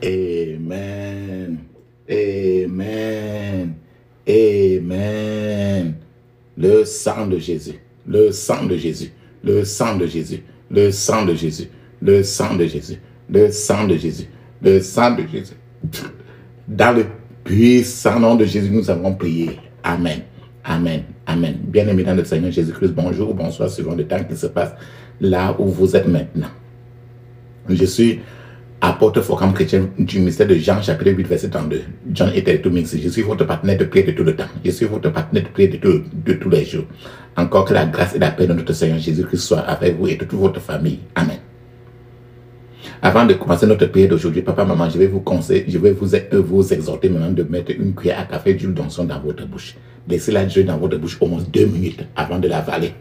Amen. Amen. Amen. Le sang de Jésus. Le sang de Jésus. Le sang de Jésus. Le sang de Jésus. Le sang de Jésus. Le sang de Jésus. Le sang de Jésus. Dans le puissant nom de Jésus, nous avons prié. Amen. Amen. Amen. Bien-aimés dans le Seigneur Jésus-Christ, bonjour, bonsoir, suivant le temps qui se passe là où vous êtes maintenant. Je suis apôtre Forum chrétien du ministère de Jean, chapitre 8, verset 32. John était tout mixé. Je suis votre partenaire de prière de tout le temps. Je suis votre partenaire de prière de tous les jours. Encore que la grâce et la paix de notre Seigneur Jésus-Christ soient avec vous et de toute votre famille. Amen. Avant de commencer notre prière d'aujourd'hui, papa, maman, je vais vous conseiller, je vais vous exhorter maintenant de mettre une cuillère à café d'huile d'onction dans votre bouche. Laissez-la jouer dans votre bouche au moins 2 minutes avant de l'avaler.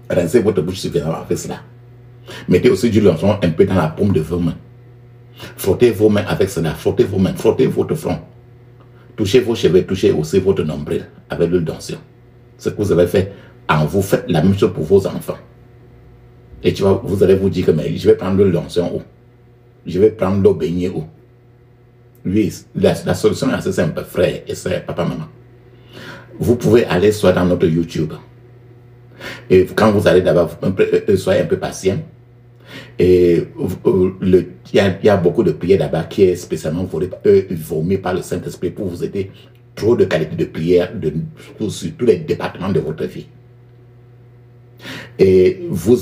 Rincez votre bouche suffisamment avec cela. Mettez aussi du l'onction un peu dans la paume de vos mains. Frottez vos mains avec cela. Frottez vos mains. Frottez votre front. Touchez vos cheveux. Touchez aussi votre nombril avec l'huile d'onction. Ce que vous avez fait en vous, faites la même chose pour vos enfants. Et vous allez vous dire que mais je vais prendre l'huile d'onction où? Je vais prendre l'eau baignée où? Oui, la solution est assez simple, frère et sœur, papa, maman. Vous pouvez aller soit dans notre YouTube. Et quand vous allez d'abord, soyez un peu patient. Et il y a beaucoup de prières là-bas qui est spécialement vomi par le Saint-Esprit pour vous aider. Trop de qualité de prière sur tous les départements de votre vie. Et vous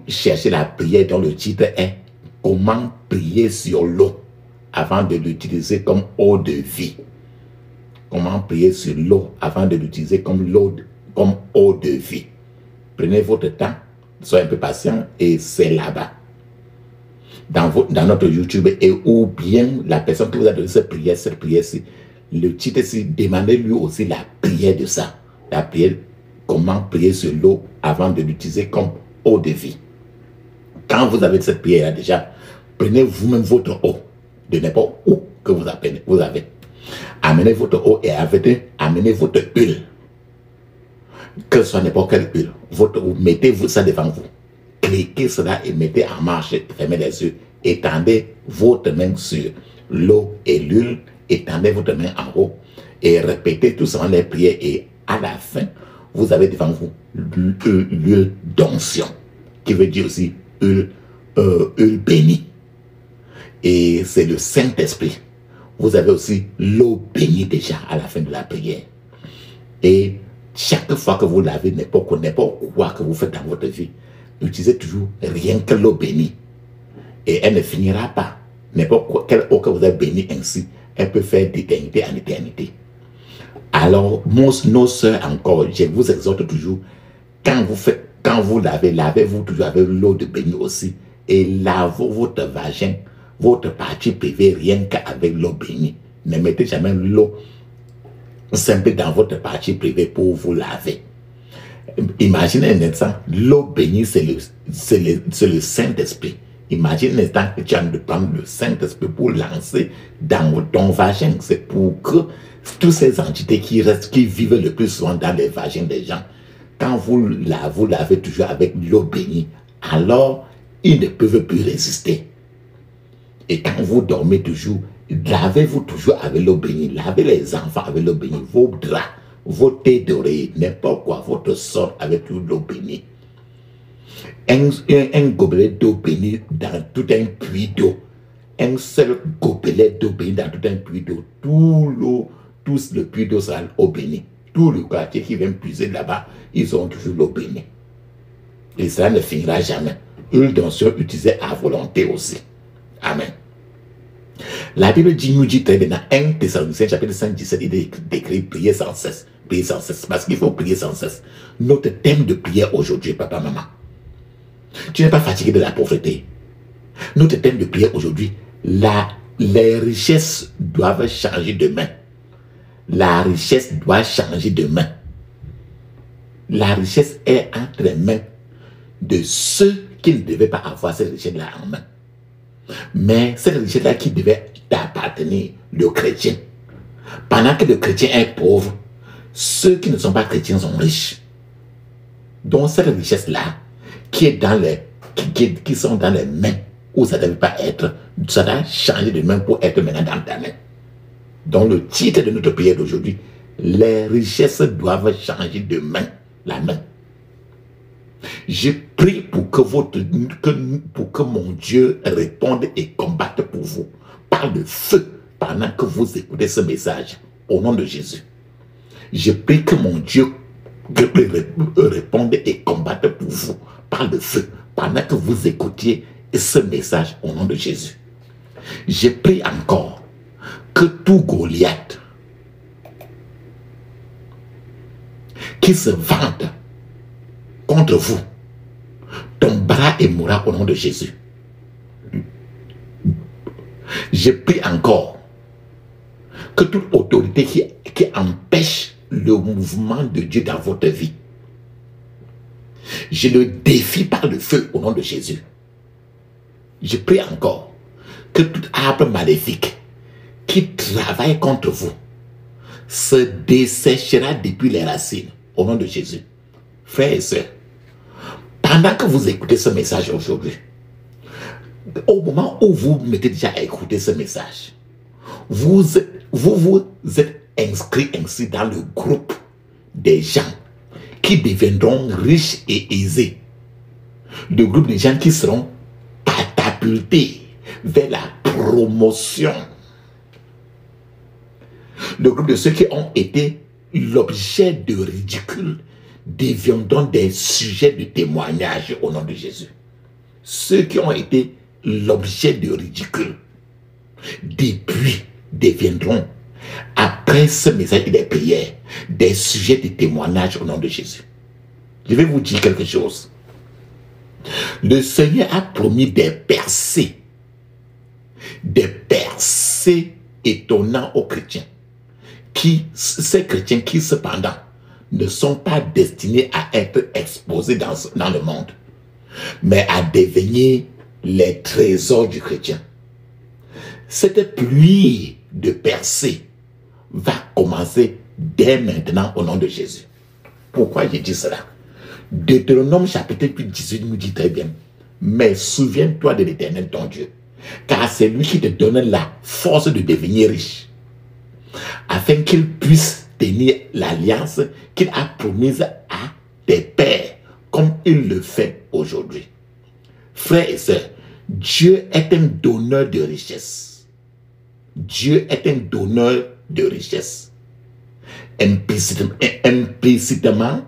cherchez la prière dont le titre est « Comment prier sur l'eau avant de l'utiliser comme eau de vie ». Comment prier sur l'eau avant de l'utiliser comme eau de vie. Prenez votre temps, soyez un peu patient et c'est là-bas. Dans notre YouTube et ou bien la personne qui vous a donné cette prière-ci, le titre ici, demandez-lui aussi la prière de ça. La prière, comment prier sur l'eau avant de l'utiliser comme eau de vie. Quand vous avez cette prière déjà, prenez vous-même votre eau, de n'importe où que vous avez. Amenez votre eau et amenez votre huile. Que ce soit n'importe quelle huile. Mettez ça devant vous. Cliquez cela et mettez en marche, fermez les yeux. Étendez votre main sur l'eau et l'huile. Étendez votre main en haut et répétez tout simplement les prières. Et à la fin, vous avez devant vous l'huile d'onction, qui veut dire aussi huile bénie. Et c'est le Saint-Esprit. Vous avez aussi l'eau bénie déjà à la fin de la prière. Et chaque fois que vous lavez n'importe quoi que vous faites dans votre vie, utilisez toujours rien que l'eau bénie. Et elle ne finira pas. N'importe quelle eau que vous avez bénie ainsi, elle peut faire d'éternité en éternité. Alors, nos soeurs encore, je vous exhorte toujours, quand vous lavez-vous toujours avec l'eau de béni aussi, et lavez votre vagin, votre partie privée, rien qu'avec l'eau bénie. Ne mettez jamais l'eau simple dans votre partie privée pour vous laver. Imaginez un instant, l'eau bénie, c'est le Saint-Esprit. Imagine un instant que tu as de prendre le Saint-Esprit pour lancer dans ton vagin. C'est pour que toutes ces entités qui vivent le plus souvent dans les vagins des gens, quand vous lavez toujours avec l'eau bénie, alors ils ne peuvent plus résister. Et quand vous dormez toujours, lavez-vous toujours avec l'eau bénie. Lavez les enfants avec l'eau bénie. Vos draps, vos thés d'oreiller, n'importe quoi, votre sort avec l'eau bénie. Un gobelet d'eau bénie dans tout un puits d'eau. Un seul gobelet d'eau bénie dans tout un puits d'eau. Tout le puits d'eau sera l'eau bénie. Tout le quartier qui vient puiser là-bas, ils ont toujours l'eau bénie. Et ça ne finira jamais. Huile d'onction utilisée à volonté aussi. Amen. La Bible nous dit très bien dans 1 Thessaloniciens chapitre 5, 17, il est décrit prier sans cesse. Prier sans cesse. Parce qu'il faut prier sans cesse. Notre thème de prière aujourd'hui, papa, maman. Tu n'es pas fatigué de la pauvreté. Notre thème de prière aujourd'hui, les richesses doivent changer de main. La richesse doit changer de main. La richesse est entre les mains de ceux qui ne devaient pas avoir cette richesse-là en main. Mais cette richesse-là qui devait appartenir le chrétien. Pendant que le chrétien est pauvre, ceux qui ne sont pas chrétiens sont riches. Donc cette richesse-là, qui est dans les, qui sont dans les mains, où ça ne devait pas être, ça doit changer de main pour être maintenant dans ta main. Donc le titre de notre prière d'aujourd'hui, les richesses doivent changer de main, la main. Je prie pour que mon Dieu réponde et combatte pour vous par le feu pendant que vous écoutez ce message au nom de Jésus. Je prie que mon Dieu réponde et combatte pour vous par le feu pendant que vous écoutiez ce message au nom de Jésus. Je prie encore que tout Goliath qui se vante contre vous tombera et mourra au nom de Jésus. Je prie encore que toute autorité qui empêche le mouvement de Dieu dans votre vie, je le défie par le feu au nom de Jésus. Je prie encore que tout arbre maléfique qui travaille contre vous se desséchera depuis les racines au nom de Jésus. Frères et sœurs, pendant que vous écoutez ce message aujourd'hui, au moment où vous mettez déjà à écouter ce message, vous êtes inscrit ainsi dans le groupe des gens qui deviendront riches et aisés. Le groupe des gens qui seront catapultés vers la promotion. Le groupe de ceux qui ont été l'objet de ridicule deviendront des sujets de témoignage au nom de Jésus. Ceux qui ont été l'objet de ridicule depuis deviendront, après ce message et des prières, des sujets de témoignage au nom de Jésus. Je vais vous dire quelque chose. Le Seigneur a promis des percées étonnantes aux chrétiens. Ces chrétiens qui cependant ne sont pas destinés à être exposés dans le monde, mais à devenir les trésors du chrétien. Cette pluie de percées va commencer dès maintenant au nom de Jésus. Pourquoi je dis cela? Deutéronome chapitre 18 nous dit très bien, mais souviens-toi de l'Éternel ton Dieu, car c'est lui qui te donne la force de devenir riche, afin qu'il puisse tenir l'alliance qu'il a promise à tes pères, comme il le fait aujourd'hui. Frères et sœurs, Dieu est un donneur de richesse. Dieu est un donneur de richesse. Implicitement,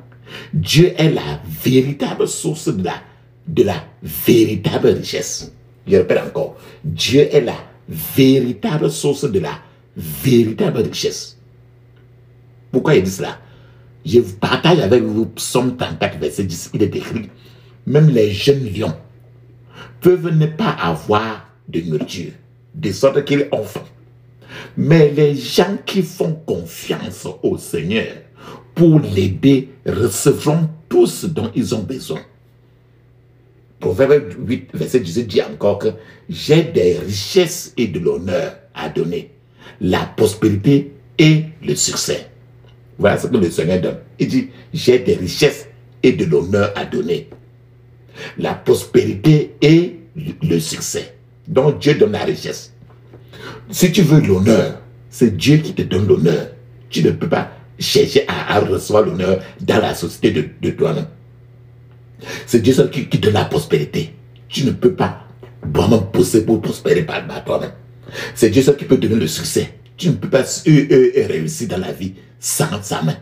Dieu est la véritable source de la véritable richesse. Je répète encore, Dieu est la véritable source de la véritable richesse. Pourquoi il dit cela? Je vous partage avec vous Psaume 34, verset 10, il est écrit, même les jeunes lions peuvent ne pas avoir de nourriture, de sorte qu'ils ont faim. Mais les gens qui font confiance au Seigneur pour l'aider recevront tout ce dont ils ont besoin. Proverbe 8, verset 18 dit encore que j'ai des richesses et de l'honneur à donner, la prospérité et le succès. Voilà ce que le Seigneur donne. Il dit, j'ai des richesses et de l'honneur à donner, la prospérité et le succès. Donc Dieu donne la richesse. Si tu veux l'honneur, c'est Dieu qui te donne l'honneur. Tu ne peux pas chercher à recevoir l'honneur dans la société de toi-même. C'est Dieu seul qui donne la prospérité. Tu ne peux pas vraiment pousser pour prospérer par toi-même. C'est Dieu seul qui peut donner le succès. Tu ne peux pas réussir dans la vie sans sa main.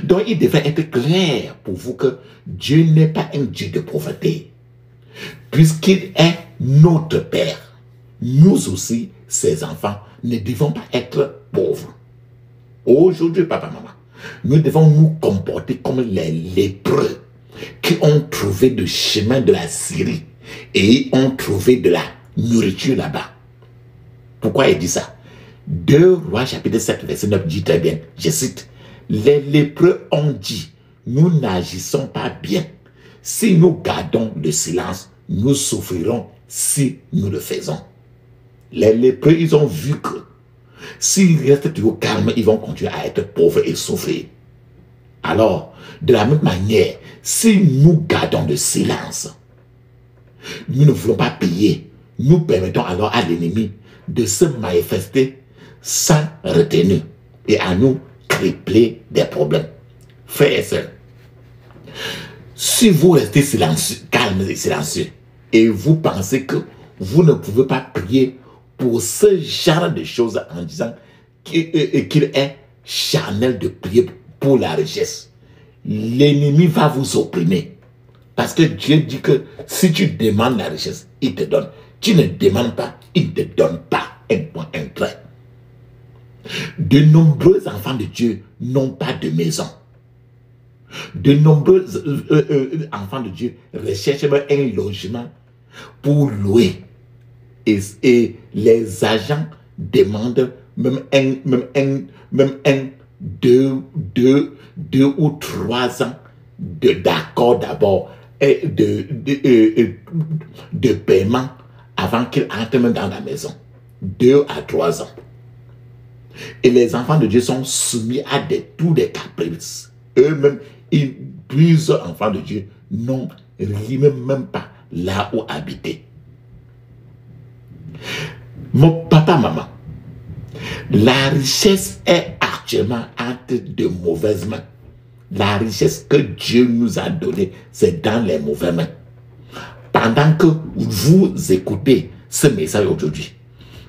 Donc il devrait être clair pour vous que Dieu n'est pas un Dieu de pauvreté. Puisqu'il est notre Père, nous aussi, ses enfants, ne devons pas être pauvres. Aujourd'hui, papa, maman, nous devons nous comporter comme les lépreux qui ont trouvé le chemin de la Syrie et ont trouvé de la nourriture là-bas. Pourquoi il dit ça? 2 Rois chapitre 7 verset 9 dit très bien, je cite, les lépreux ont dit, nous n'agissons pas bien. Si nous gardons le silence, nous souffrirons si nous le faisons. Les lépreux, ils ont vu que s'ils restent toujours calmes, ils vont continuer à être pauvres et souffrir. Alors, de la même manière, si nous gardons le silence, nous ne voulons pas payer, nous permettons alors à l'ennemi de se manifester sans retenue et à nous cripler des problèmes. Frères et sœurs, si vous restez silencieux, calme et silencieux, et vous pensez que vous ne pouvez pas prier pour ce genre de choses en disant qu'il est charnel de prier pour la richesse, l'ennemi va vous opprimer. Parce que Dieu dit que si tu demandes la richesse, il te donne. Tu ne demandes pas, il ne te donne pas. Un point, un trait. De nombreux enfants de Dieu n'ont pas de maison. De nombreux enfants de Dieu recherchent un logement pour louer. Et les agents demandent même deux ou 3 ans d'accord d'abord et de paiement avant qu'ils entrent même dans la maison. 2 à 3 ans. Et les enfants de Dieu sont soumis à tous des caprices. Eux-mêmes, plusieurs enfants de Dieu n'ont même pas là où habiter. Mon papa, maman, la richesse est actuellement entre de mauvaises mains. La richesse que Dieu nous a donnée, c'est dans les mauvaises mains. Pendant que vous écoutez ce message aujourd'hui,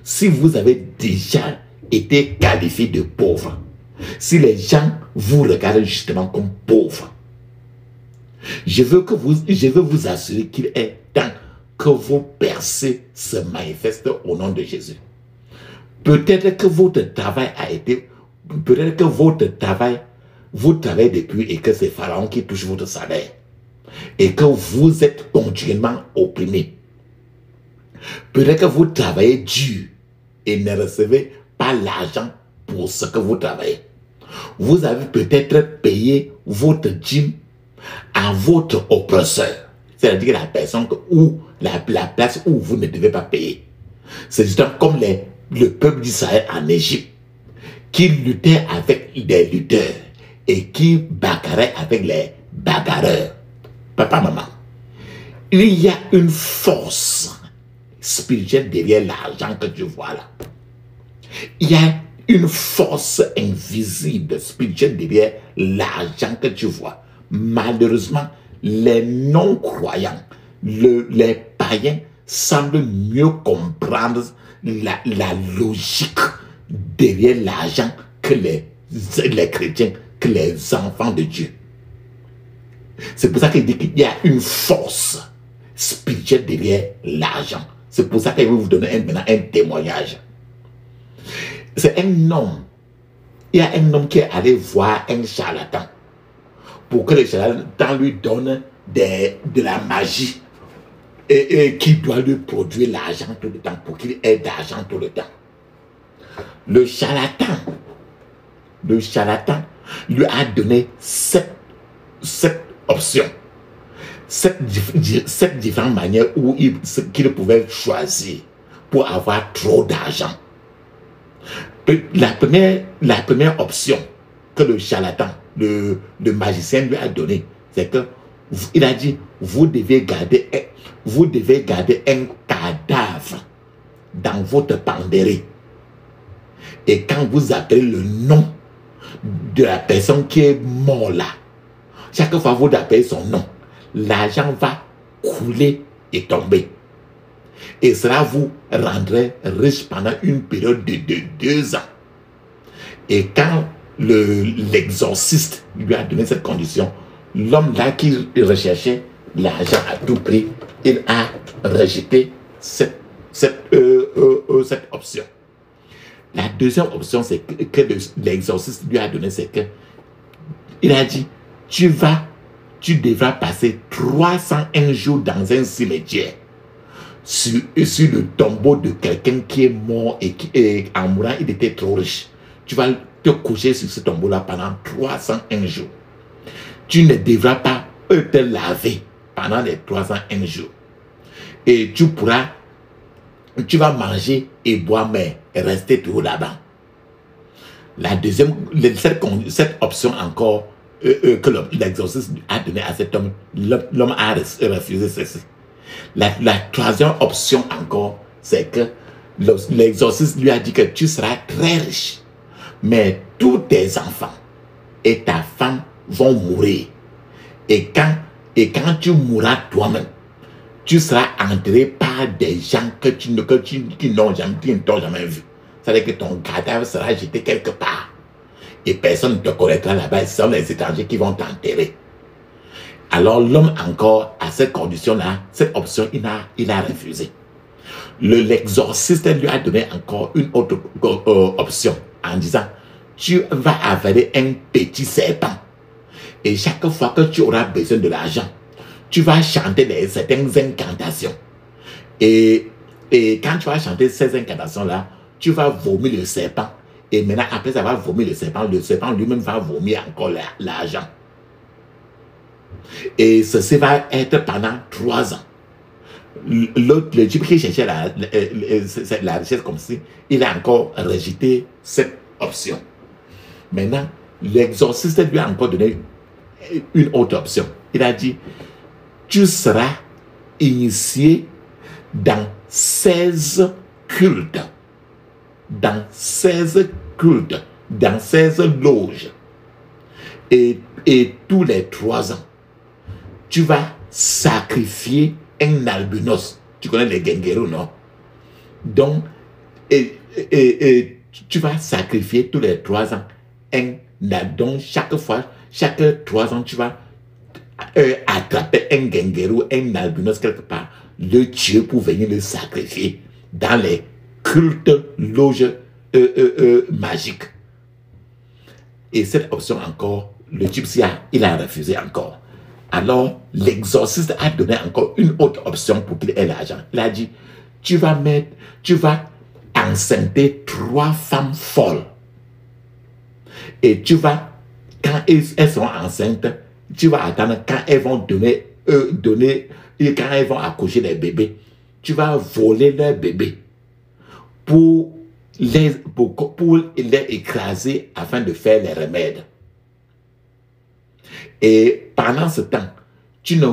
si vous avez déjà été qualifié de pauvre, si les gens vous regardent justement comme pauvre, je veux vous assurer qu'il est temps que vos percées se manifestent au nom de Jésus. Peut-être que votre travail a été, peut-être que votre travail, vous travaillez depuis et que c'est Pharaon qui touche votre salaire et que vous êtes continuellement opprimé. Peut-être que vous travaillez dur et ne recevez pas l'argent pour ce que vous travaillez. Vous avez peut-être payé votre dîme à votre oppresseur, c'est-à-dire la personne ou la place où vous ne devez pas payer. C'est justement comme le peuple d'Israël en Égypte, qui luttait avec des lutteurs et qui bagarrait avec les bagarreurs. Papa, maman, il y a une force spirituelle derrière l'argent que tu vois là. Il y a une force invisible spirituelle derrière l'argent que tu vois. Malheureusement, les non-croyants, les païens semblent mieux comprendre la logique derrière l'argent que les chrétiens, que les enfants de Dieu. C'est pour ça qu'il dit qu'il y a une force spirituelle derrière l'argent. C'est pour ça qu'il veut vous donner maintenant un témoignage. C'est un homme. Il y a un homme qui est allé voir un charlatan pour que le charlatan lui donne de la magie et qui doit lui produire l'argent tout le temps, pour qu'il ait d'argent tout le temps. Le charlatan lui a donné 7 options, 7 différentes manières qu'il pouvait choisir pour avoir trop d'argent. La première option que le charlatan, le magicien lui a donnée, c'est que il a dit, vous devez garder un cadavre dans votre penderie. Et quand vous appelez le nom de la personne qui est morte là, chaque fois que vous appelez son nom, l'argent va couler et tomber. Et cela vous rendrait riche pendant une période de 2 ans. Et quand l'exorciste lui a donné cette condition, l'homme là qui recherchait l'argent à tout prix, il a rejeté cette option. La deuxième option, c'est que l'exorciste lui a donné, c'est que il a dit, tu devras passer 301 jours dans un cimetière sur le tombeau de quelqu'un qui est mort et en mourant, il était trop riche. Tu vas te coucher sur ce tombeau-là pendant 301 jours. Tu ne devras pas te laver pendant les 301 jours. Et tu vas manger et boire, mais rester toujours là-bas. Cette option encore que l'exorciste a donné à cet homme, l'homme a refusé ceci. La troisième option encore, c'est que l'exorciste lui a dit que tu seras très riche, mais tous tes enfants et ta femme vont mourir. Et quand tu mourras toi-même, tu seras enterré par des gens qui n'ont jamais vu. C'est-à-dire que ton cadavre sera jeté quelque part. Et personne ne te connaîtra là-bas. Ce sont les étrangers qui vont t'enterrer. Alors l'homme encore, à cette condition-là, cette option, il a refusé. L'exorciste lui a donné encore une autre option en disant, tu vas avaler un petit serpent. Et chaque fois que tu auras besoin de l'argent, tu vas chanter certaines incantations. Et quand tu vas chanter ces incantations-là, tu vas vomir le serpent. Et maintenant, après avoir vomi le serpent lui-même va vomir encore l'argent. Et ceci va être pendant 3 ans. Le type qui cherchait la richesse comme si, il a encore rejeté cette option. Maintenant, l'exorciste lui a encore donné une autre option. Il a dit, tu seras initié dans 16 cultes. Dans 16 cultes, dans 16 loges. Et tous les 3 ans, tu vas sacrifier un albinos. Tu connais les Gengeru, non? Donc, tu vas sacrifier tous les 3 ans donc chaque 3 ans, tu vas attraper un Gengeru, un albinos quelque part, le tuer pour venir le sacrifier dans les cultes loges magiques. Et cette option encore, le gypsy il a refusé encore. Alors, l'exorciste a donné encore une autre option pour qu'il ait l'argent. Il a dit, tu vas enceinter 3 femmes folles. Et tu vas, quand elles sont enceintes, tu vas attendre quand elles vont quand elles vont accoucher les bébés, tu vas voler leurs bébés pour les écraser afin de faire les remèdes. Et pendant ce temps, tu ne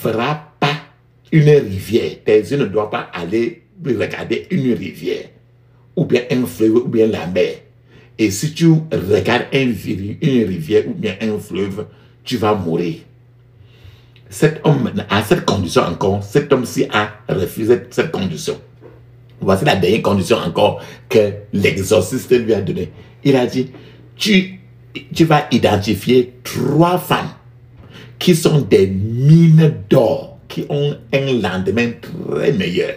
verras pas une rivière. Tes yeux ne doivent pas aller regarder une rivière, ou bien un fleuve, ou bien la mer. Et si tu regardes une rivière, ou bien un fleuve, tu vas mourir. Cet homme, à cette condition encore, cet homme-ci a refusé cette condition. Voici la dernière condition encore que l'exorciste lui a donnée. Il a dit, tu vas identifier 3 femmes qui sont des mines d'or, qui ont un lendemain très meilleur,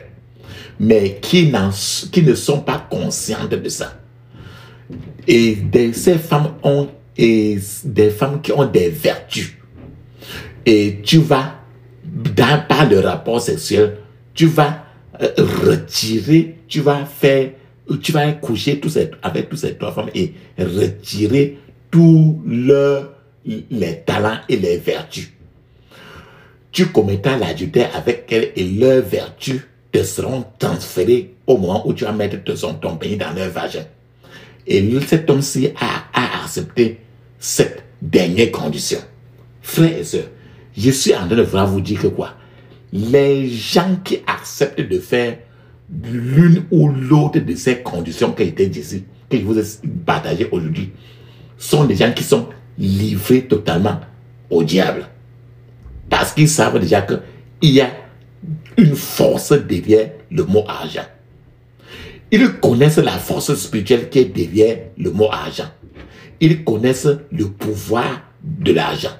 mais qui ne sont pas conscientes de ça. Et ces femmes ont des femmes qui ont des vertus. Et tu vas, par le rapport sexuel, tu vas retirer, tu vas coucher avec toutes ces 3 femmes et retirer tous les talents et les vertus. Tu commettras l'adultère avec elles et leurs vertus te seront transférées au moment où tu vas mettre ton pénis dans leur vagin. Et cet homme-ci a accepté cette dernière condition. Frères et sœurs, je suis en train de vouloir vous dire que quoi? Les gens qui acceptent de faire l'une ou l'autre de ces conditions qui étaient ici, que je vous ai partagées aujourd'hui, sont des gens qui sont livrés totalement au diable. Parce qu'ils savent déjà qu'il y a une force derrière le mot argent. Ils connaissent la force spirituelle qui est derrière le mot argent. Ils connaissent le pouvoir de l'argent.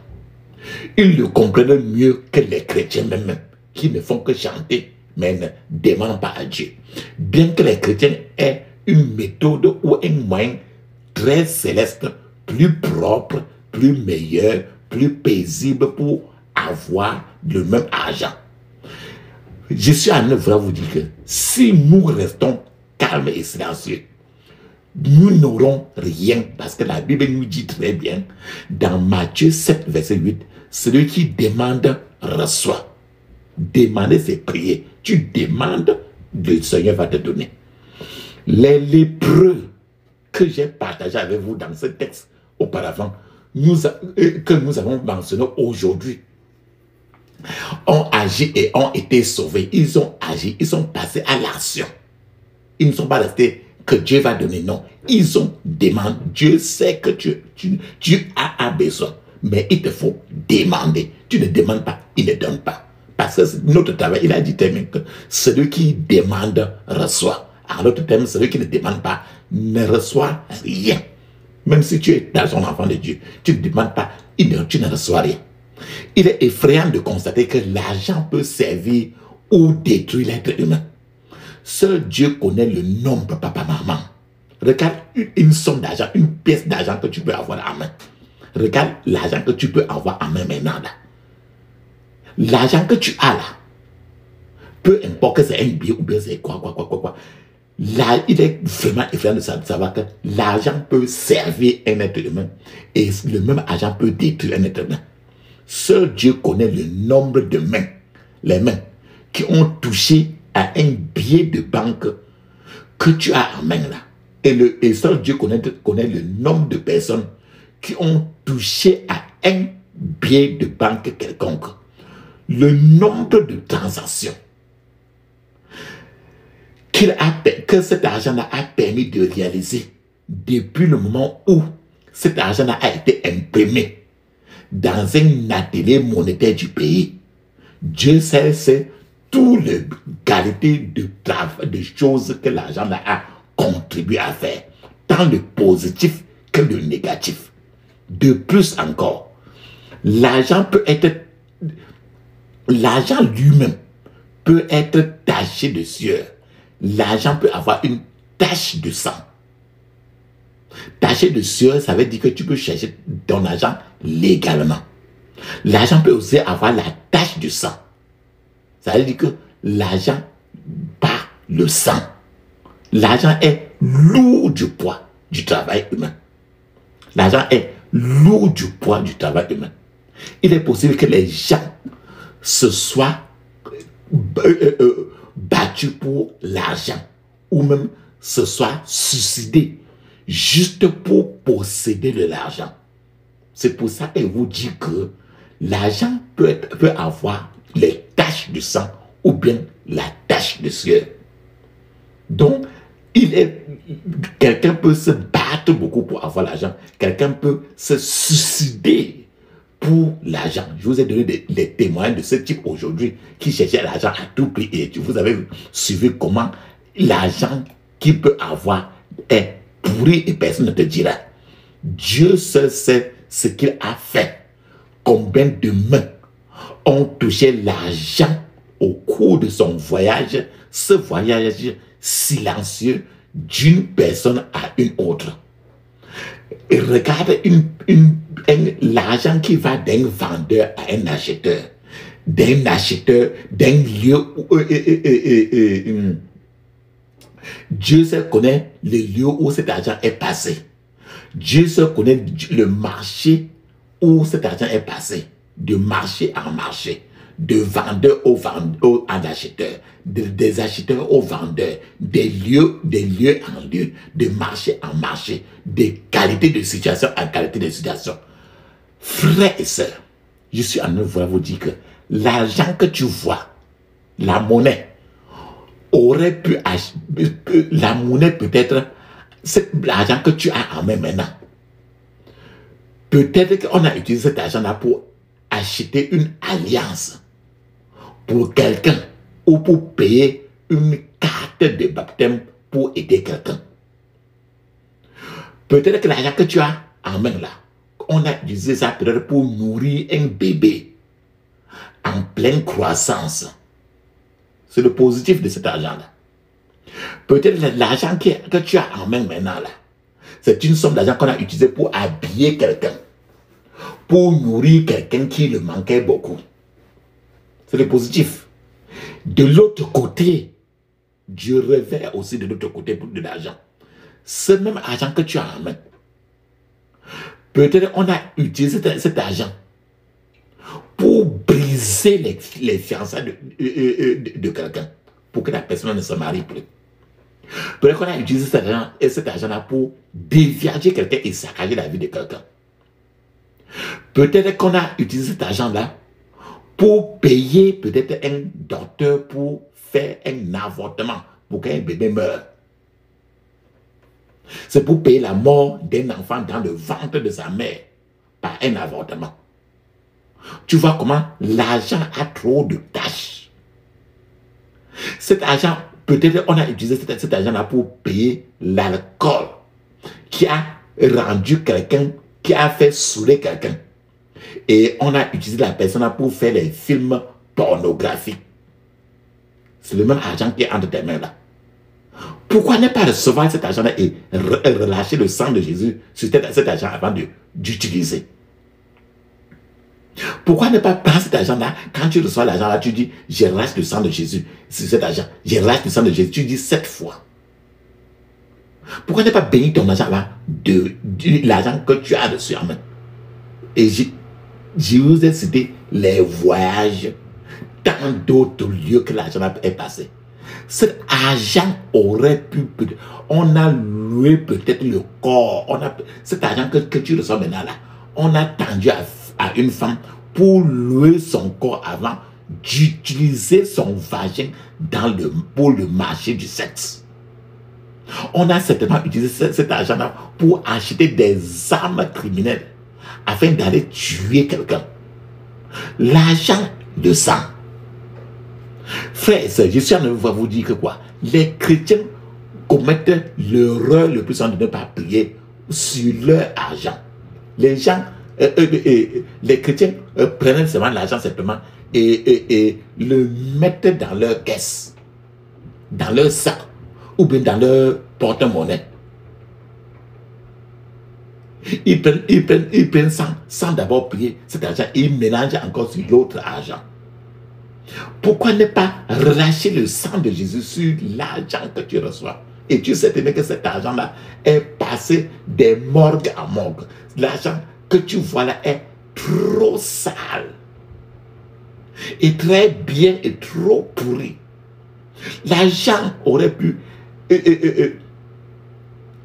Ils le comprennent mieux que les chrétiens même, qui ne font que chanter, mais ne demandent pas à Dieu. Bien que les chrétiens aient une méthode ou un moyen très céleste, plus propre, plus meilleur, plus paisible pour avoir le même argent. Je suis en train de vous dire que si nous restons calmes et silencieux, nous n'aurons rien, parce que la Bible nous dit très bien, dans Matthieu 7, verset 8, celui qui demande reçoit. Demander, c'est prier. Tu demandes, le Seigneur va te donner. Les lépreux que j'ai partagés avec vous dans ce texte auparavant que nous avons mentionnés aujourd'hui ont agi et ont été sauvés. Ils ont agi, ils sont passés à l'action. Ils ne sont pas restés que Dieu va donner, non. Ils ont demandé. Dieu sait que tu as besoin, mais il te faut demander. Tu ne demandes pas, il ne donne pas. Parce que notre travail, il a dit tellement que celui qui demande reçoit. En d'autres termes, celui qui ne demande pas ne reçoit rien. Même si tu es dans son enfant de Dieu, tu ne demandes pas, tu ne reçois rien. Il est effrayant de constater que l'argent peut servir ou détruire l'être humain. Seul Dieu connaît le nombre, papa, maman. Regarde une somme d'argent, une pièce d'argent que tu peux avoir en main. Regarde l'argent que tu peux avoir en main maintenant. L'argent que tu as là, peu importe que c'est un billet ou bien c'est quoi. Là, il est vraiment effrayant de savoir que l'argent peut servir un être humain et le même argent peut détruire un être humain. Seul Dieu connaît le nombre de mains, les mains, qui ont touché à un billet de banque que tu as en main là. Et seul Dieu connaît le nombre de personnes qui ont touché à un billet de banque quelconque. Le nombre de transactions que cet argent-là a permis de réaliser depuis le moment où cet argent-là a été imprimé dans un atelier monétaire du pays. Dieu sait c'est toutes les qualités de choses que l'argent-là a contribué à faire, tant le positif que le négatif. De plus encore, l'argent lui-même peut être taché de sueur. L'argent peut avoir une tache de sang. Taché de sueur, ça veut dire que tu peux chercher ton argent légalement. L'argent peut aussi avoir la tache de sang. Ça veut dire que l'argent bat le sang. L'argent est lourd du poids du travail humain. L'argent est lourd du poids du travail humain. Il est possible que les gens se soient battus pour l'argent ou même se soient suicidés juste pour posséder de l'argent. C'est pour ça qu'elle vous dit que l'argent peut avoir les taches de sang ou bien la tache de sueur. Donc, quelqu'un peut se battre beaucoup pour avoir l'argent. Quelqu'un peut se suicider pour l'argent. Je vous ai donné des témoins de ce type aujourd'hui qui cherchaient l'argent à tout prix. Et vous avez suivi comment l'argent qu'il peut avoir est pourri et personne ne te dira. Dieu seul sait ce qu'il a fait. Combien de mains ont touché l'argent au cours de son voyage, ce voyage silencieux d'une personne à une autre. Et regarde l'argent qui va d'un vendeur à un acheteur, d'un lieu où Dieu seul connaît le lieu où cet argent est passé. Dieu seul connaît le marché où cet argent est passé, de marché en marché, de vendeur à acheteur, des acheteurs aux vendeurs, des lieux en lieu, de marché en marché, de qualité de situation en qualité de situation. Frères et sœurs, je suis en train de vous dire que l'argent que tu vois, la monnaie, aurait pu acheter, la monnaie peut-être, c'est l'argent que tu as en main maintenant. Peut-être qu'on a utilisé cet argent-là pour acheter une alliance pour quelqu'un ou pour payer une carte de baptême pour aider quelqu'un. Peut-être que l'argent que tu as en main là, on a utilisé ça peut-être pour nourrir un bébé en pleine croissance. C'est le positif de cet argent-là. Peut-être l'argent que tu as en main maintenant là, c'est une somme d'argent qu'on a utilisé pour habiller quelqu'un, pour nourrir quelqu'un qui le manquait beaucoup. C'est le positif. De l'autre côté, Dieu révèle aussi de l'autre côté pour de l'argent. Ce même argent que tu as en main, peut-être on a utilisé cet argent pour briser les fiançailles de quelqu'un, pour que la personne ne se marie plus. Peut-être qu'on a utilisé cet argent-là pour déviager quelqu'un et saccager la vie de quelqu'un. Peut-être qu'on a utilisé cet argent-là pour payer peut-être un docteur pour faire un avortement, pour qu'un bébé meure. C'est pour payer la mort d'un enfant dans le ventre de sa mère par un avortement. Tu vois comment l'argent a trop de tâches. Cet argent, peut-être on a utilisé cet argent-là pour payer l'alcool qui a rendu quelqu'un, qui a fait saouler quelqu'un. Et on a utilisé la personne pour faire les films pornographiques. C'est le même argent qui est entre tes mains là. Pourquoi ne pas recevoir cet argent-là et relâcher le sang de Jésus sur cet argent avant d'utiliser? Pourquoi ne pas prendre cet argent-là, quand tu reçois l'argent-là, tu dis, je relâche le sang de Jésus sur cet argent. Je relâche le sang de Jésus. Tu dis 7 fois. Pourquoi ne pas bénir ton argent-là de l'argent que tu as reçu en main? Et je vous ai cité les voyages, tant d'autres lieux que l'argent est passé. Cet argent aurait pu, on a loué peut-être le corps, cet argent que tu reçois maintenant là, on a tendu à une femme pour louer son corps avant d'utiliser son vagin pour le marché du sexe. On a certainement utilisé cet argent-là pour acheter des armes criminelles afin d'aller tuer quelqu'un. L'argent de sang. Frères et sœurs, je suis en train de vous dire que quoi? Les chrétiens commettent l'erreur le plus souvent de ne pas prier sur leur argent. Les gens, les chrétiens prennent seulement l'argent simplement et le mettent dans leur caisse, dans leur sac ou bien dans leur porte-monnaie. Ils prennent sans d'abord prier cet argent et ils mélangent encore sur l'autre argent. Pourquoi ne pas relâcher le sang de Jésus sur l'argent que tu reçois? Et tu sais bien que cet argent-là est passé des morgues à morgues. L'argent que tu vois là est trop sale. Et très bien et trop pourri. L'argent aurait pu...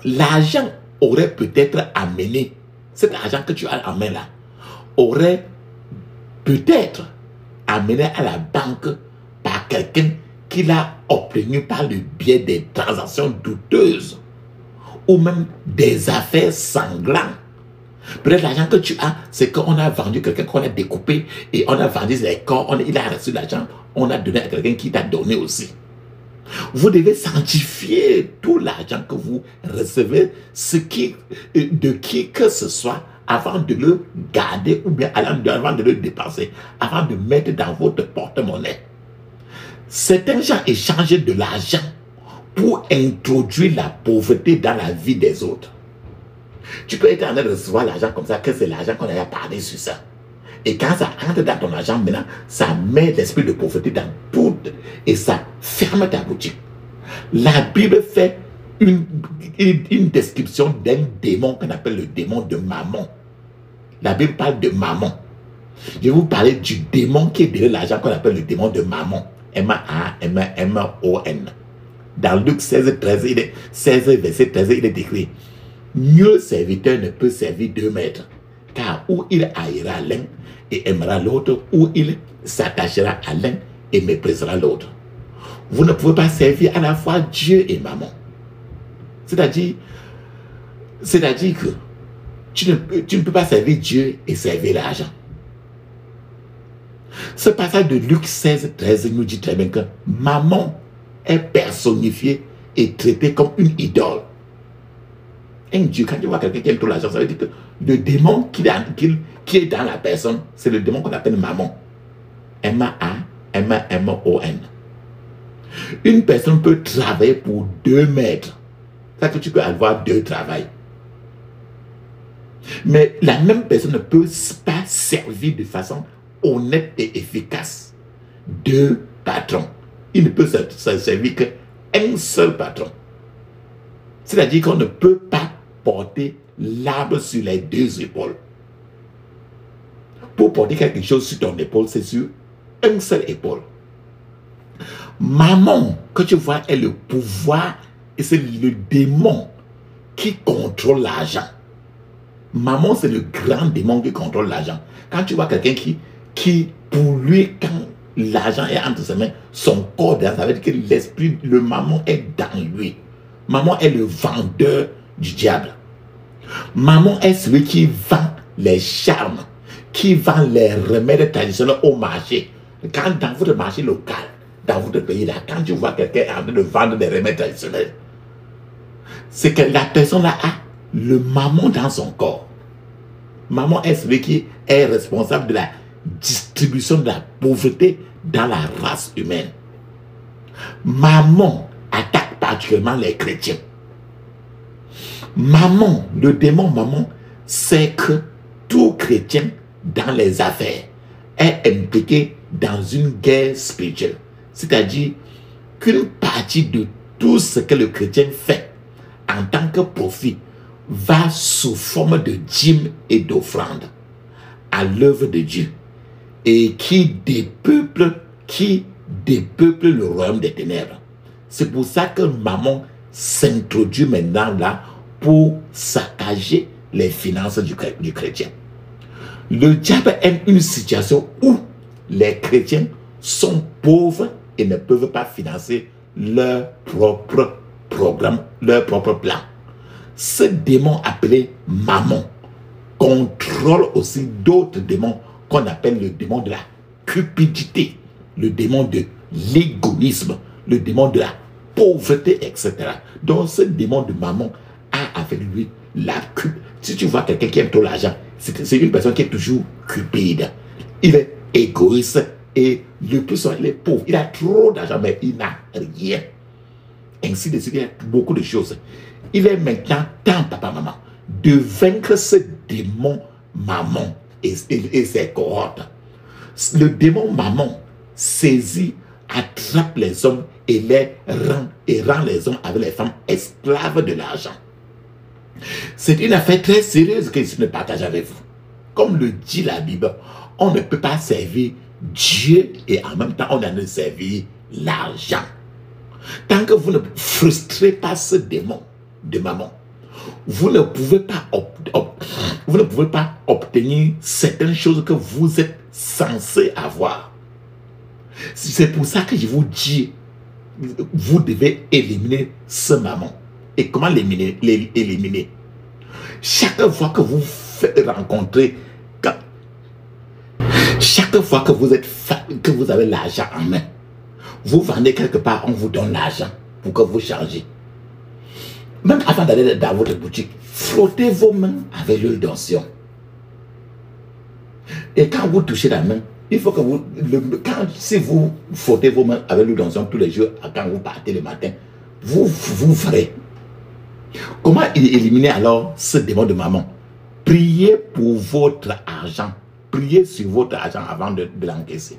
l'argent aurait peut-être amené, cet argent que tu as en main là, aurait peut-être amené à la banque par quelqu'un qui l'a obtenu par le biais des transactions douteuses ou même des affaires sanglantes. Peut-être l'argent que tu as, c'est qu'on a vendu quelqu'un qu'on a découpé et on a vendu les corps, il a reçu l'argent, on a donné à quelqu'un qui t'a donné aussi. Vous devez sanctifier tout l'argent que vous recevez, de qui que ce soit, avant de le garder ou bien avant de le dépenser, avant de mettre dans votre porte-monnaie. Certains gens échangent de l'argent pour introduire la pauvreté dans la vie des autres. Tu peux être en train de recevoir l'argent comme ça, que c'est l'argent qu'on a parlé sur ça. Et quand ça entre dans ton argent, maintenant, ça met l'esprit de pauvreté dans tout et ça ferme ta boutique. La Bible fait une description d'un démon qu'on appelle le démon de Mammon. La Bible parle de Mammon. Je vais vous parler du démon qui est derrière l'argent qu'on appelle le démon de Mammon. M-A-M-M-O-N. Dans Luc 16, 13, verset 13, il est décrit: nul serviteur ne peut servir 2 maîtres, car ou il haïra l'un et aimera l'autre, ou il s'attachera à l'un et méprisera l'autre. Vous ne pouvez pas servir à la fois Dieu et Mammon. C'est-à-dire que tu ne peux pas servir Dieu et servir l'argent. Ce passage de Luc 16, 13 nous dit très bien que Mammon est personnifié et traité comme une idole. Un Dieu, quand tu vois quelqu'un qui aime tout l'argent, ça veut dire que le démon qui est dans la personne, c'est le démon qu'on appelle Mammon. M-A-M-M-O-N. Une personne peut travailler pour 2 maîtres. C'est-à-dire que tu peux avoir 2 travails. Mais la même personne ne peut pas servir de façon honnête et efficace 2 patrons. Il ne peut se servir qu'un seul patron. C'est-à-dire qu'on ne peut pas porter l'arbre sur les 2 épaules. Pour porter quelque chose sur ton épaule, c'est sur une seule épaule. Mammon, que tu vois, est le pouvoir et c'est le démon qui contrôle l'argent. Maman, c'est le grand démon qui contrôle l'argent. Quand tu vois quelqu'un qui, pour lui, quand l'argent est entre ses mains, son corps, ça veut dire que l'esprit, le maman est dans lui. Maman est le vendeur du diable. Maman est celui qui vend les charmes, qui vend les remèdes traditionnels au marché. Quand dans votre marché local, dans votre pays là, quand tu vois quelqu'un en train de vendre des remèdes traditionnels, c'est que la personne là a le maman dans son corps. Maman est celui qui est responsable de la distribution de la pauvreté dans la race humaine. Maman attaque particulièrement les chrétiens. Maman, le démon maman, c'est que tout chrétien dans les affaires est impliqué dans une guerre spirituelle. C'est-à-dire qu'une partie de tout ce que le chrétien fait en tant que profit va sous forme de dîmes et d'offrandes à l'œuvre de Dieu et qui dépeuple le royaume des ténèbres. C'est pour ça que maman s'introduit maintenant là pour saccager les finances du chrétien. Le diable aime une situation où les chrétiens sont pauvres et ne peuvent pas financer leur propre programme, leur propre plan. Ce démon appelé mammon contrôle aussi d'autres démons qu'on appelle le démon de la cupidité, le démon de l'égoïsme, le démon de la pauvreté, etc. Donc ce démon de mammon a avec lui la cupidité. Si tu vois quelqu'un qui aime trop l'argent, c'est une personne qui est toujours cupide. Il est égoïste et le plus souvent il est pauvre. Il a trop d'argent mais il n'a rien. Ainsi de suite, il y a beaucoup de choses. Il est maintenant temps, papa, maman, de vaincre ce démon maman et ses cohortes. Le démon maman saisit, attrape les hommes et rend les hommes avec les femmes esclaves de l'argent. C'est une affaire très sérieuse que je ne partage avec vous. Comme le dit la Bible, on ne peut pas servir Dieu et en même temps on a de servir l'argent. Tant que vous ne frustrez pas ce démon de maman, vous ne pouvez pas obtenir certaines choses que vous êtes censé avoir. C'est pour ça que je vous dis, vous devez éliminer ce maman. Et comment l'éliminer? Chaque fois que vous rencontrez, chaque fois que vous avez l'argent en main, vous vendez quelque part, on vous donne l'argent pour que vous changez. Même avant d'aller dans votre boutique, frottez vos mains avec l'huile d'onction. Et quand vous touchez la main, il faut que si vous frottez vos mains avec l'huile d'onction tous les jours, quand vous partez le matin, vous verrez. Comment éliminer alors ce démon de maman? Priez pour votre argent. Priez sur votre argent avant de l'encaisser.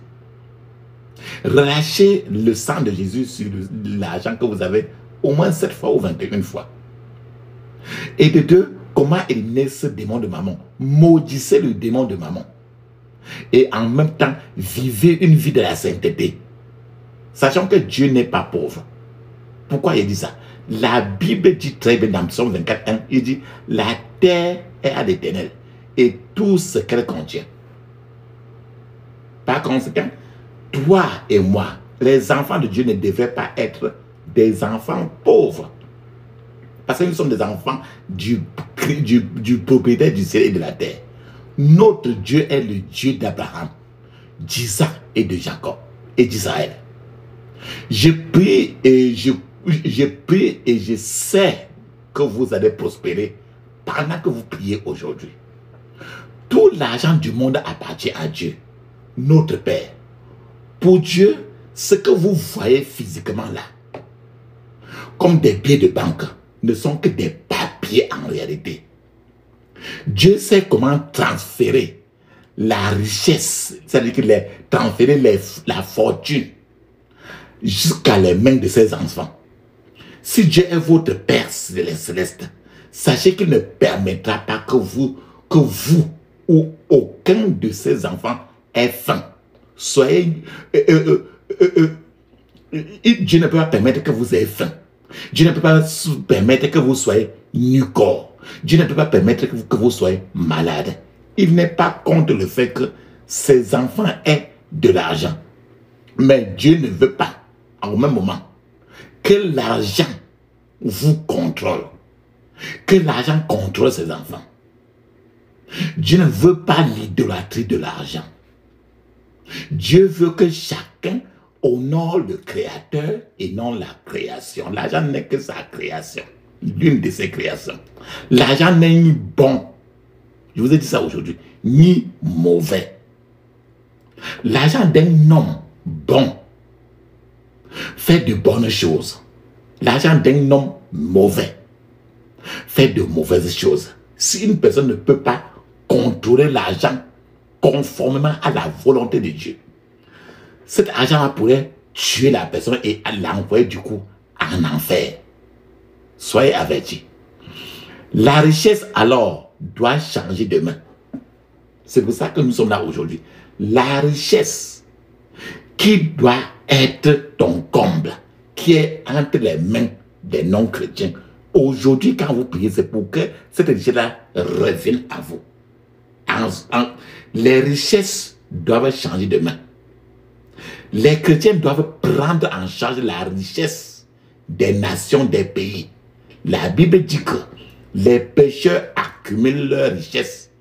Relâchez le sang de Jésus sur l'argent que vous avez au moins 7 fois ou 21 fois. Et de deux, comment éliminer ce démon de maman? Maudissez le démon de maman. Et en même temps, vivez une vie de la sainteté. Sachant que Dieu n'est pas pauvre. Pourquoi il dit ça? La Bible dit très bien dans Psaume 24:1, il dit, la terre est à l'Éternel et tout ce qu'elle contient. Par conséquent, toi et moi, les enfants de Dieu ne devraient pas être des enfants pauvres. Parce que nous sommes des enfants du propriétaire du ciel et de la terre. Notre Dieu est le Dieu d'Abraham, d'Isaac et de Jacob et d'Israël. Je prie et je sais que vous allez prospérer pendant que vous priez aujourd'hui. Tout l'argent du monde appartient à Dieu, notre Père. Pour Dieu, ce que vous voyez physiquement là, comme des billets de banque, ne sont que des papiers en réalité. Dieu sait comment transférer la richesse, c'est-à-dire transférer la fortune jusqu'à les mains de ses enfants. Si Dieu est votre Père céleste, sachez qu'il ne permettra pas que vous ou aucun de ses enfants ait faim. Dieu ne peut pas permettre que vous ayez faim. Dieu ne peut pas permettre que vous soyez nu-corps. Dieu ne peut pas permettre que vous soyez malade. Il n'est pas contre le fait que ses enfants aient de l'argent. Mais Dieu ne veut pas, au même moment, que l'argent vous contrôle. Que l'argent contrôle ses enfants. Dieu ne veut pas l'idolâtrie de l'argent. Dieu veut que chacun honore le Créateur et non la création. L'argent n'est que sa création, l'une de ses créations. L'argent n'est ni bon, je vous ai dit ça aujourd'hui, ni mauvais. L'argent d'un homme bon fait de bonnes choses. L'argent d'un homme mauvais fait de mauvaises choses. Si une personne ne peut pas contrôler l'argent conformément à la volonté de Dieu, cet argent pourrait tuer la personne et l'envoyer du coup en enfer. Soyez avertis. La richesse alors doit changer de main. C'est pour ça que nous sommes là aujourd'hui. La richesse qui doit être ton comble, qui est entre les mains des non-chrétiens. Aujourd'hui, quand vous priez, c'est pour que cette richesse-là revienne à vous. Les richesses doivent changer de main. Les chrétiens doivent prendre en charge la richesse des nations, des pays. La Bible dit que les pécheurs accumulent leur richesse.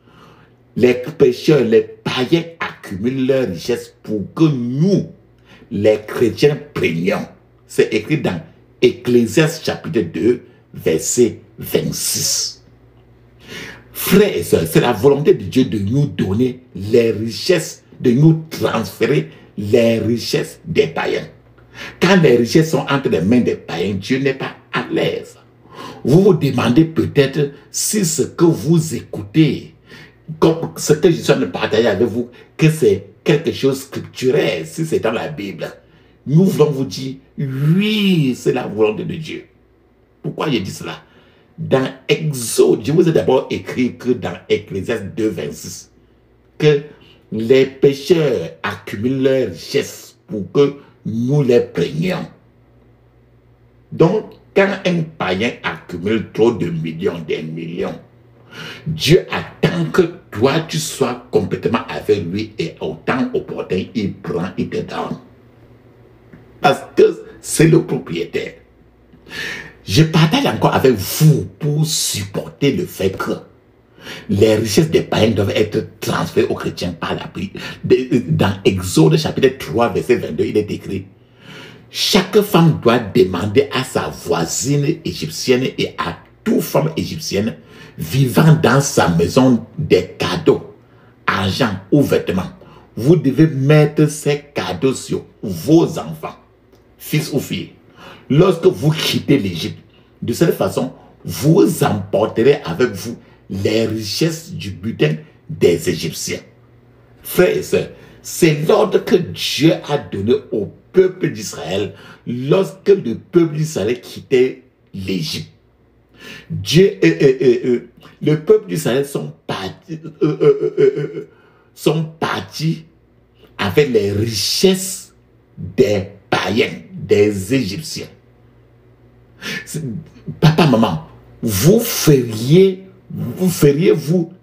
Les pécheurs, les païens accumulent leur richesse pour que nous, les chrétiens, prenions. C'est écrit dans Ecclésiaste chapitre 2, verset 26. Frères et sœurs, c'est la volonté de Dieu de nous donner les richesses, de nous transférer les richesses des païens. Quand les richesses sont entre les mains des païens, Dieu n'est pas à l'aise. Vous vous demandez peut-être si ce que vous écoutez, comme ce que je suis en train de partager avec vous, que c'est quelque chose scripturel, si c'est dans la Bible. Nous voulons vous dire, oui, c'est la volonté de Dieu. Pourquoi je dis cela? Dans Exode, je vous ai d'abord écrit que dans Ecclésiaste 2, 26, que les pécheurs accumulent leurs richesses pour que nous les prenions. Donc, quand un païen accumule trop de millions, des millions, Dieu attend que toi, tu sois complètement avec lui et au temps opportun, il prend, il te donne. Parce que c'est le propriétaire. Je partage encore avec vous pour supporter le fait que les richesses des païens doivent être transférées aux chrétiens par la prière. Dans Exode chapitre 3, verset 22, il est écrit: chaque femme doit demander à sa voisine égyptienne et à toute femme égyptienne vivant dans sa maison des cadeaux, argent ou vêtements. Vous devez mettre ces cadeaux sur vos enfants, fils ou filles. Lorsque vous quittez l'Égypte, de cette façon, vous emporterez avec vous les richesses du butin des Égyptiens. Frères et sœurs, c'est l'ordre que Dieu a donné au peuple d'Israël lorsque le peuple d'Israël quittait l'Égypte. Le peuple d'Israël sont partis avec les richesses des païens, des Égyptiens. Papa, maman, vous feriez-vous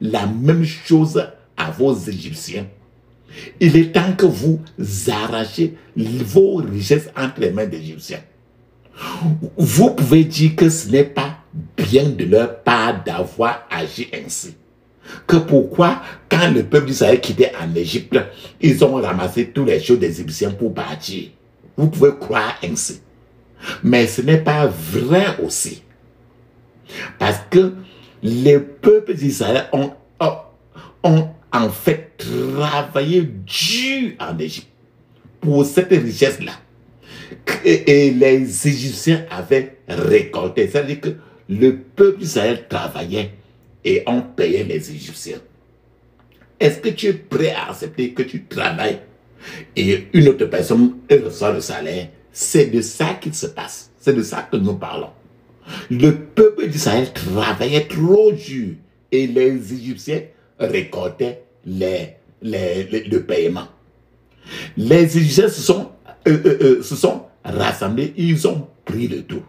la même chose à vos Égyptiens? Il est temps que vous arrachiez vos richesses entre les mains des Égyptiens. Vous pouvez dire que ce n'est pas bien de leur part d'avoir agi ainsi. Que pourquoi, quand le peuple d'Israël quittait en Égypte, ils ont ramassé toutes les choses des Égyptiens pour partir. Vous pouvez croire ainsi. Mais ce n'est pas vrai aussi. Parce que les peuples d'Israël ont en fait travaillé dur en Égypte pour cette richesse-là. Et les Égyptiens avaient récolté. C'est-à-dire que le peuple d'Israël travaillait et on payait les Égyptiens. Est-ce que tu es prêt à accepter que tu travailles et une autre personne reçoit le salaire? C'est de ça qu'il se passe. C'est de ça que nous parlons. Le peuple d'Israël travaillait trop dur et les Égyptiens récoltaient le paiement. Les Égyptiens se sont rassemblés, ils ont pris le tout.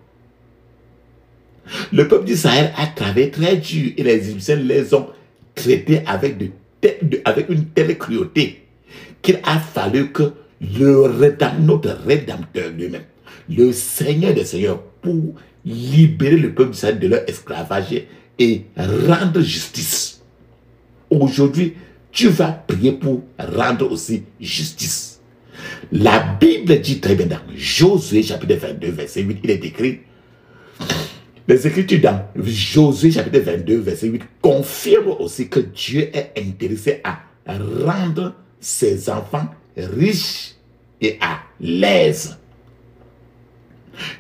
Le peuple d'Israël a travaillé très dur et les Égyptiens les ont traités avec une telle cruauté qu'il a fallu que notre Rédempteur lui-même, le Seigneur des Seigneurs, pour libérer le peuple d'Israël de leur esclavage et rendre justice. Aujourd'hui, tu vas prier pour rendre aussi justice. La Bible dit très bien dans Josué chapitre 22, verset 8, il est écrit, les Écritures dans Josué chapitre 22, verset 8 confirment aussi que Dieu est intéressé à rendre ses enfants riches et à l'aise.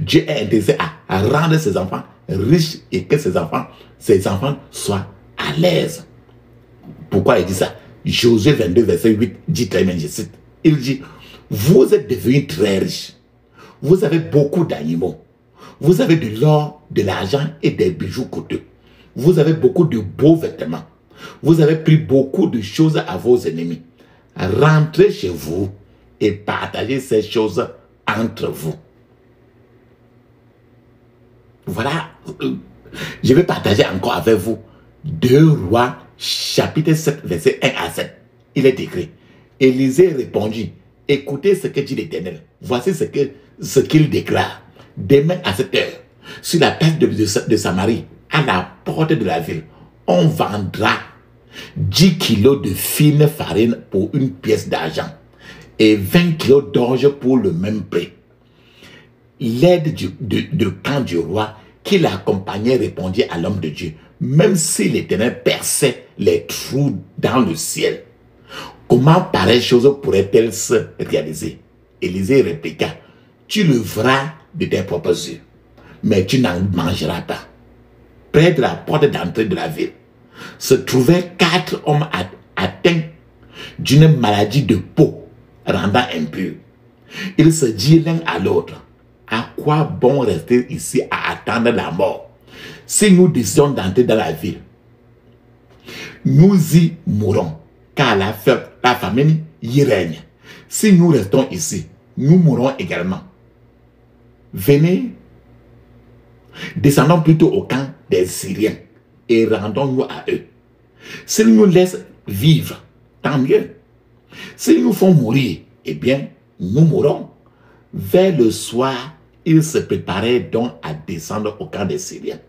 Dieu est intéressé à rendre ses enfants riches et que ses enfants soient à l'aise. Pourquoi il dit ça? Josué 22, verset 8 dit très bien, je cite, il dit, vous êtes devenus très riches, vous avez beaucoup d'animaux, vous avez de l'or, de l'argent et des bijoux coûteux, vous avez beaucoup de beaux vêtements, vous avez pris beaucoup de choses à vos ennemis. Rentrez chez vous et partagez ces choses entre vous. Voilà, je vais partager encore avec vous 2 Rois chapitre 7 verset 1 à 7. Il est écrit, Élisée répondit, écoutez ce que dit l'Éternel, voici ce qu'il déclare. Demain à cette heure, sur la place de Samarie, à la porte de la ville, on vendra 10 kilos de fine farine pour une pièce d'argent et 20 kilos d'orge pour le même prix. L'aide de camp du roi qui l'accompagnait répondit à l'homme de Dieu, même si l'Éternel perçait les trous dans le ciel, comment pareille chose pourrait-elle se réaliser? Élisée répliqua, tu le verras de tes propres yeux, mais tu n'en mangeras pas. Près de la porte d'entrée de la ville se trouvaient 4 hommes atteints d'une maladie de peau rendant impur. Ils se dirent l'un à l'autre, à quoi bon rester ici à attendre la mort? Si nous décidons d'entrer dans la ville, nous y mourrons, car la famine y règne. Si nous restons ici, nous mourrons également. Venez, descendons plutôt au camp des Syriens et rendons-nous à eux. S'ils nous laissent vivre, tant mieux. S'ils nous font mourir, eh bien, nous mourrons. Vers le soir, ils se préparaient donc à descendre au camp des Syriens.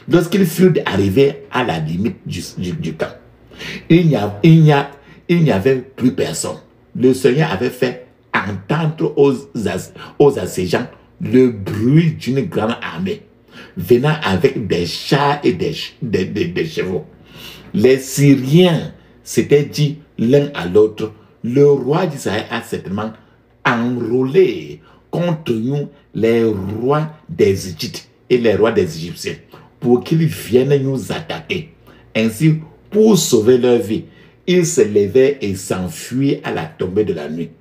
Lorsqu'ils furent arrivés à la limite du camp, il n'y avait plus personne. Le Seigneur avait fait entendre aux assiégeants le bruit d'une grande armée venant avec des chars et des chevaux. Les Syriens s'étaient dit l'un à l'autre, le roi d'Israël a certainement enrôlé contre nous les rois des Égyptes et les rois des Égyptiens pour qu'ils viennent nous attaquer. Ainsi, pour sauver leur vie, ils se levaient et s'enfuyaient à la tombée de la nuit,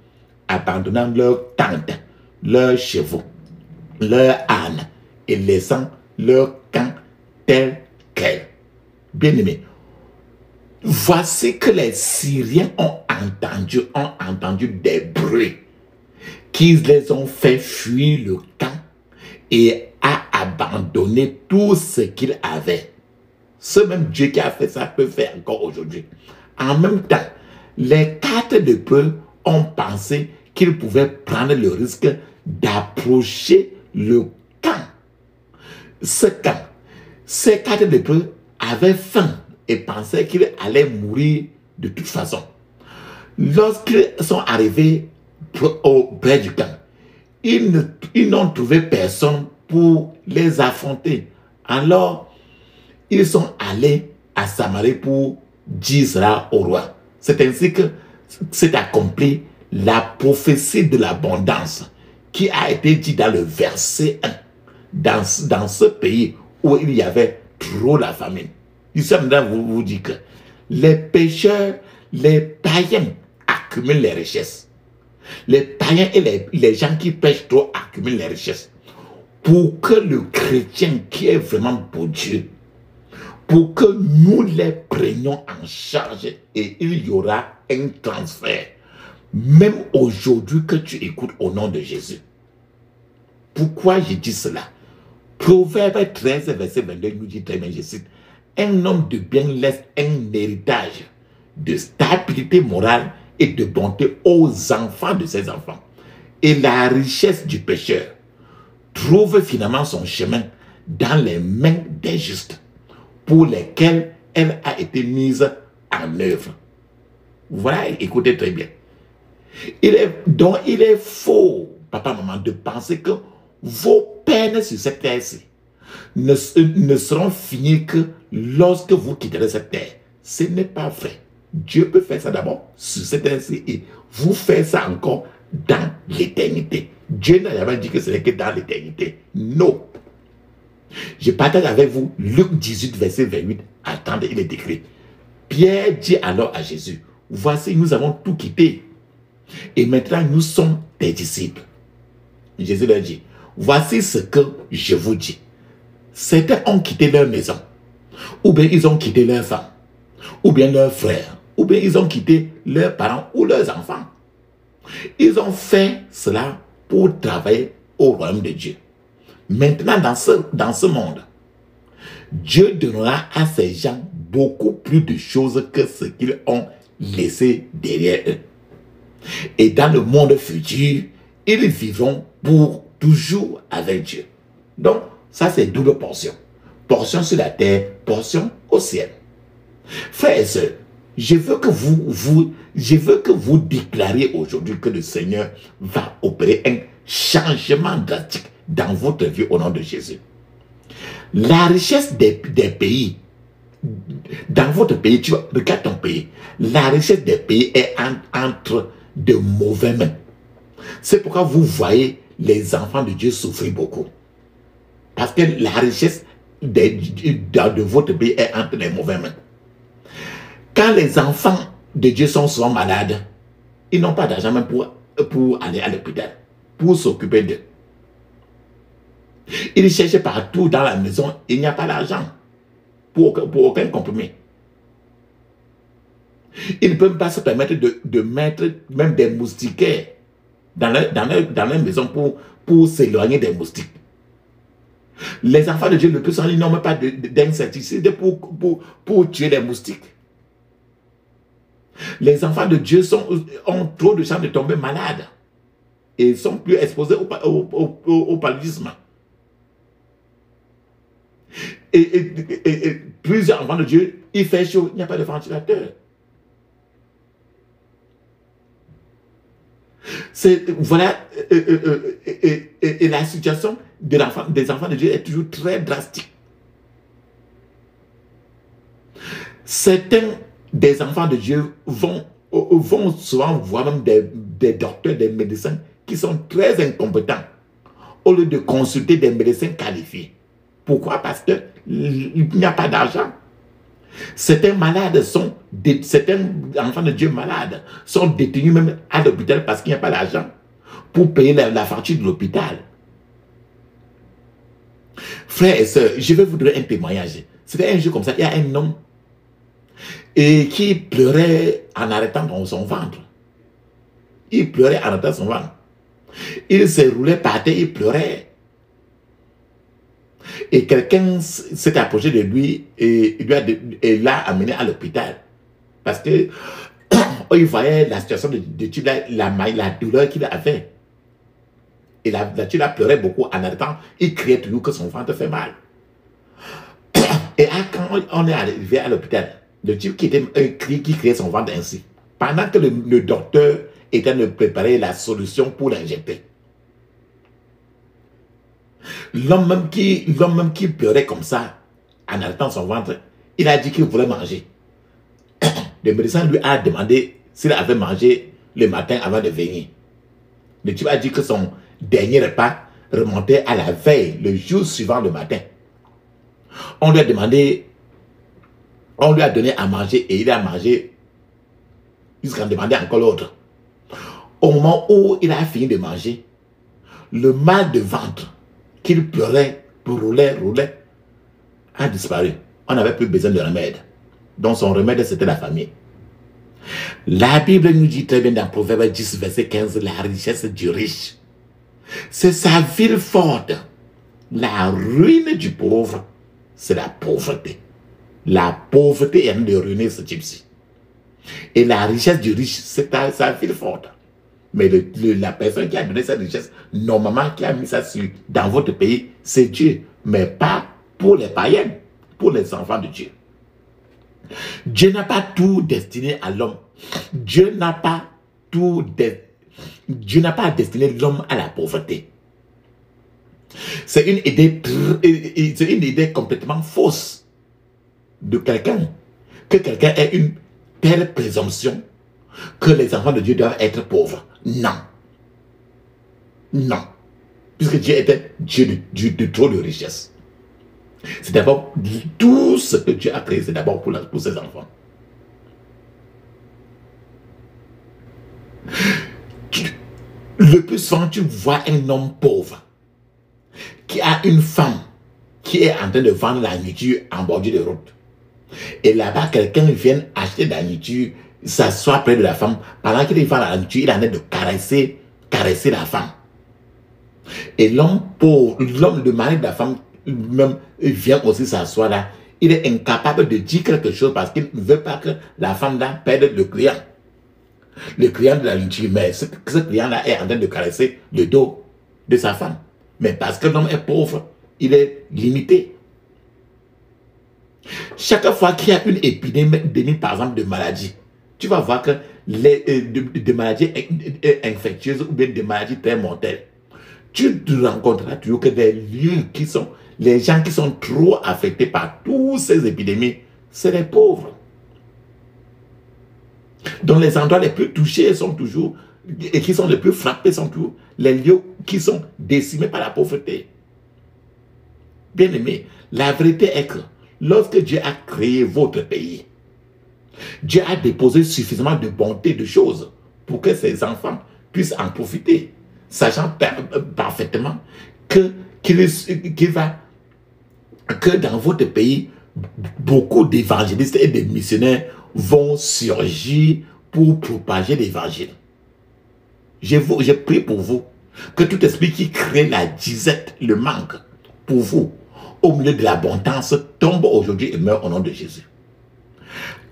abandonnant leurs tentes, leurs chevaux, leurs ânes et laissant leur camp tel quel. Bien-aimés, voici que les Syriens ont entendu des bruits qui les ont fait fuir le camp et a abandonné tout ce qu'ils avaient. Ce même Dieu qui a fait ça peut faire encore aujourd'hui. En même temps, les 4 lépreux ont pensé qu'ils pouvaient prendre le risque d'approcher le camp. Ces 4 lépreux avaient faim et pensaient qu'ils allaient mourir de toute façon. Lorsqu'ils sont arrivés près du camp, ils n'ont trouvé personne pour les affronter. Alors, ils sont allés à Samarie pour dire cela au roi. C'est ainsi que s'est accomplie la prophétie de l'abondance qui a été dit dans le verset 1. Dans ce pays où il y avait trop la famine. Ici, maintenant, vous dit que les pécheurs, les païens accumulent les richesses. Les païens et les gens qui pêchent trop accumulent les richesses. Pour que le chrétien qui est vraiment pour Dieu, pour que nous les prenions en charge et il y aura un transfert. Même aujourd'hui que tu écoutes au nom de Jésus. Pourquoi je dis cela? Proverbe 13, verset 22 nous dit très bien, je cite, un homme de bien laisse un héritage de stabilité morale et de bonté aux enfants de ses enfants. Et la richesse du pécheur trouve finalement son chemin dans les mains des justes, pour lesquels elle a été mise en œuvre. Voilà, écoutez très bien. Donc il est faux, papa, maman, de penser que vos peines sur cette terre-ci ne seront finies que lorsque vous quitterez cette terre. Ce n'est pas vrai. Dieu peut faire ça d'abord sur cette terre-ci et vous faire ça encore dans l'éternité. Dieu n'a jamais dit que ce n'est que dans l'éternité. Non. Je partage avec vous Luc 18, verset 28. Attendez, il est écrit. Pierre dit alors à Jésus, voici, nous avons tout quitté. Et maintenant, nous sommes tes disciples. Jésus leur dit, voici ce que je vous dis. Certains ont quitté leur maison, ou bien ils ont quitté leurs femmes, ou bien leurs frères, ou bien ils ont quitté leurs parents ou leurs enfants. Ils ont fait cela pour travailler au royaume de Dieu. Maintenant, dans ce monde, Dieu donnera à ces gens beaucoup plus de choses que ce qu'ils ont laissé derrière eux. Et dans le monde futur, ils vivront pour toujours avec Dieu. Donc, ça c'est double portion. Portion sur la terre, portion au ciel. Frères et sœurs, je veux que vous déclariez aujourd'hui que le Seigneur va opérer un changement drastique dans votre vie au nom de Jésus. La richesse des pays, dans votre pays, tu vois, regarde ton pays, la richesse des pays est entre de mauvais mains. C'est pourquoi vous voyez les enfants de Dieu souffrir beaucoup. Parce que la richesse de votre pays est entre les mauvais mains. Quand les enfants de Dieu sont souvent malades, ils n'ont pas d'argent même pour aller à l'hôpital, pour s'occuper d'eux. Ils cherchent partout dans la maison, il n'y a pas d'argent pour aucun comprimé. Ils ne peuvent pas se permettre de mettre même des moustiquaires dans leur maison pour s'éloigner des moustiques. Les enfants de Dieu le plus souvent, ils n'ont même pas d'insecticides pour tuer les moustiques. Les enfants de Dieu ont trop de chances de tomber malades et sont plus exposés au paludisme. Et plusieurs enfants de Dieu, il fait chaud, il n'y a pas de ventilateur. Voilà, et la situation des enfants de Dieu est toujours très drastique. Certains des enfants de Dieu vont souvent voir même des docteurs, des médecins qui sont très incompétents au lieu de consulter des médecins qualifiés. Pourquoi? Parce qu'il n'y a pas d'argent. Certains enfants de Dieu malades sont détenus même à l'hôpital parce qu'il n'y a pas d'argent pour payer la facture de l'hôpital. Frères et sœurs, je vais vous donner un témoignage. C'était un jour comme ça, il y a un homme qui pleurait en arrêtant son ventre. Il pleurait en arrêtant son ventre. Il se roulait par terre, il pleurait. Et quelqu'un s'est approché de lui et l'a amené à l'hôpital. Parce que il voyait la situation de Tula, la douleur qu'il avait. Et la Tula pleurait beaucoup en arrêtant. Il criait toujours que son ventre fait mal. Et quand on est arrivé à l'hôpital, le type qui criait son ventre ainsi, pendant que le docteur était en train de préparer la solution pour l'injecter, l'homme même qui pleurait comme ça, en arrêtant son ventre, il a dit qu'il voulait manger. Le médecin lui a demandé s'il avait mangé le matin avant de venir. Le type a dit que son dernier repas remontait à la veille, le jour suivant le matin. On lui a donné à manger et il a mangé jusqu'à en demander encore l'autre. Au moment où il a fini de manger, le mal de ventre qu'il pleurait, roulait, a disparu. On n'avait plus besoin de remède. Donc son remède, c'était la famille. La Bible nous dit très bien dans Proverbe 10, verset 15, la richesse du riche, c'est sa ville forte La ruine du pauvre, c'est la pauvreté. La pauvreté est en train de ruiner ce type-ci. Et la richesse du riche, c'est sa ville forte. Mais la personne qui a donné cette richesse, normalement, qui a mis ça dans votre pays, c'est Dieu. Mais pas pour les païens, pour les enfants de Dieu. Dieu n'a pas tout destiné à l'homme. Dieu n'a pas destiné l'homme à la pauvreté. C'est une idée complètement fausse de quelqu'un, que quelqu'un ait une telle présomption que les enfants de Dieu doivent être pauvres. Non. Non. Puisque Dieu était Dieu de trop de richesse. C'est d'abord tout ce que Dieu a créé, c'est d'abord pour ses enfants. Le plus souvent, tu vois un homme pauvre qui a une femme qui est en train de vendre la nourriture en bordure de route. Et là-bas, quelqu'un vient acheter de la nourriture, s'assoit près de la femme. Pendant qu'il vend la nourriture, il est en train de caresser la femme. Et l'homme pauvre, le mari de la femme, même, vient aussi s'asseoir là. Il est incapable de dire quelque chose parce qu'il ne veut pas que la femme là perde le client. Le client de la nourriture, mais ce client-là est en train de caresser le dos de sa femme. Mais parce que l'homme est pauvre, il est limité. Chaque fois qu'il y a une épidémie, par exemple, de maladie, tu vas voir que des maladies infectieuses ou bien des maladies très mortelles, tu rencontreras toujours que les gens qui sont trop affectés par toutes ces épidémies, c'est les pauvres. Donc les endroits les plus touchés sont toujours, et qui sont les plus frappés sont toujours les lieux qui sont décimés par la pauvreté. Bien aimé, la vérité est que lorsque Dieu a créé votre pays, Dieu a déposé suffisamment de bonté de choses pour que ses enfants puissent en profiter, sachant parfaitement que dans votre pays, beaucoup d'évangélistes et de missionnaires vont surgir pour propager l'évangile. Je prie pour vous que tout esprit qui crée la disette, le manque pour vous, au milieu de l'abondance, tombe aujourd'hui et meurt au nom de Jésus.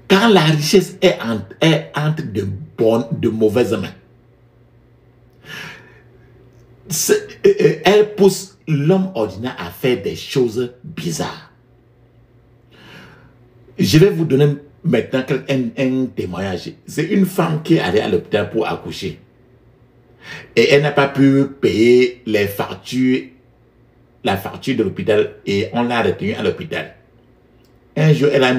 Quand la richesse est entre de mauvaises mains, elle pousse l'homme ordinaire à faire des choses bizarres. Je vais vous donner maintenant un témoignage. C'est une femme qui est allée à l'hôpital pour accoucher. Et elle n'a pas pu payer la facture de l'hôpital et on l'a retenue à l'hôpital. Un jour, elle a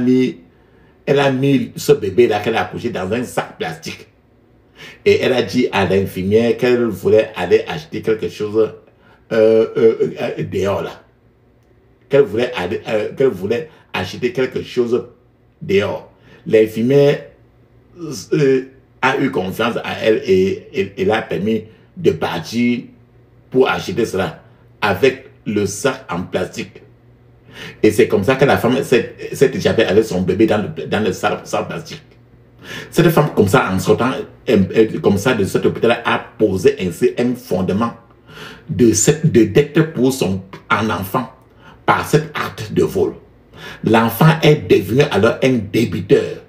mis ce bébé-là qu'elle a accouché dans un sac plastique. Et elle a dit à l'infirmière qu'elle voulait aller acheter quelque chose dehors là. Qu'elle voulait acheter quelque chose dehors. L'infirmière a eu confiance à elle et elle a permis de partir pour acheter cela avec le sac en plastique. Et c'est comme ça que la femme s'est échappée avec son bébé dans le sac plastique. Cette femme, comme ça, en sortant comme ça de cet hôpital, a posé ainsi un fondement de dette pour son enfant par cet acte de vol. L'enfant est devenu alors un débiteur,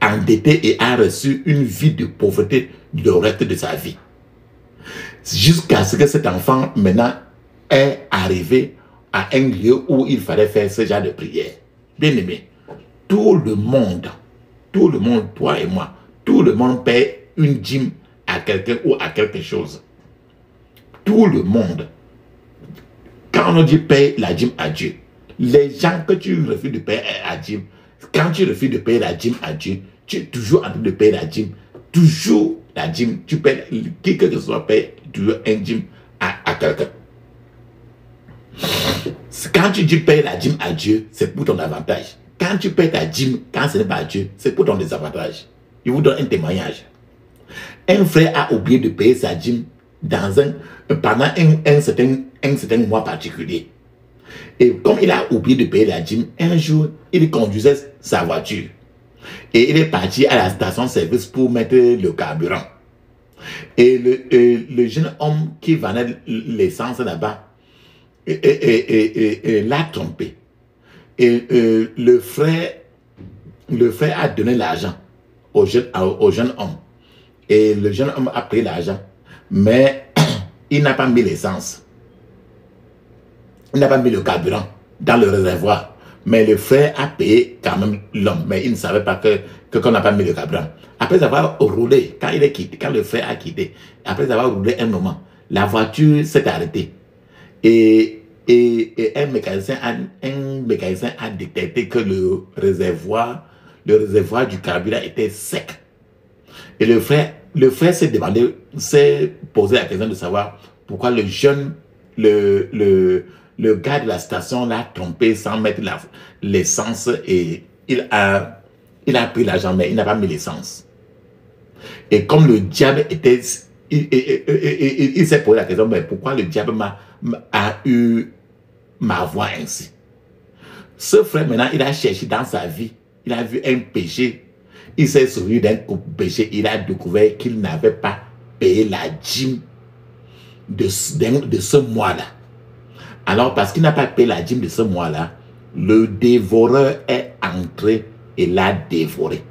endetté et a reçu une vie de pauvreté le reste de sa vie. Jusqu'à ce que cet enfant maintenant est arrivé à un lieu où il fallait faire ce genre de prière. Bien aimé, tout le monde, toi et moi, tout le monde paie une dîme à quelqu'un ou à quelque chose. Tout le monde. Quand on dit paye la dîme à Dieu, les gens que tu refuses de payer la dîme, quand tu refuses de payer la dîme à Dieu, tu es toujours en train de payer la dîme. Toujours la dîme. Tu payes, qui que ce soit, paye toujours un dîme à quelqu'un. Quand tu dis payer la dîme à Dieu, c'est pour ton avantage. Quand tu payes ta dîme, quand ce n'est pas à Dieu, c'est pour ton désavantage. Je vous donne un témoignage. Un frère a oublié de payer sa dîme pendant un certain mois particulier. Et comme il a oublié de payer la dîme, un jour, il conduisait sa voiture. Et il est parti à la station-service pour mettre le carburant. Et le jeune homme qui vendait l'essence là-bas l'a trompé. Et le frère a donné l'argent au jeune homme. Et le jeune homme a pris l'argent, mais il n'a pas mis l'essence. Il n'a pas mis le carburant dans le réservoir. Mais le frère a payé quand même l'homme. Mais il ne savait pas qu'on n'a pas mis le carburant. Après avoir roulé, quand le frère a quitté, après avoir roulé un moment, la voiture s'est arrêtée. Et un mécanicien a détecté que le réservoir du carburant était sec. Et le frère s'est posé la question de savoir pourquoi le gars de la station l'a trompé sans mettre l'essence, et il a pris l'argent, mais il n'a pas mis l'essence. Et comme le diable était... Il s'est posé la question, mais pourquoi le diable a eu ma voix ainsi? Ce frère, maintenant, il a cherché dans sa vie, il a vu un péché, il s'est souvenu d'un péché, il a découvert qu'il n'avait pas payé la dîme de ce mois-là. Alors, parce qu'il n'a pas payé la dîme de ce mois-là, le dévoreur est entré et l'a dévoré.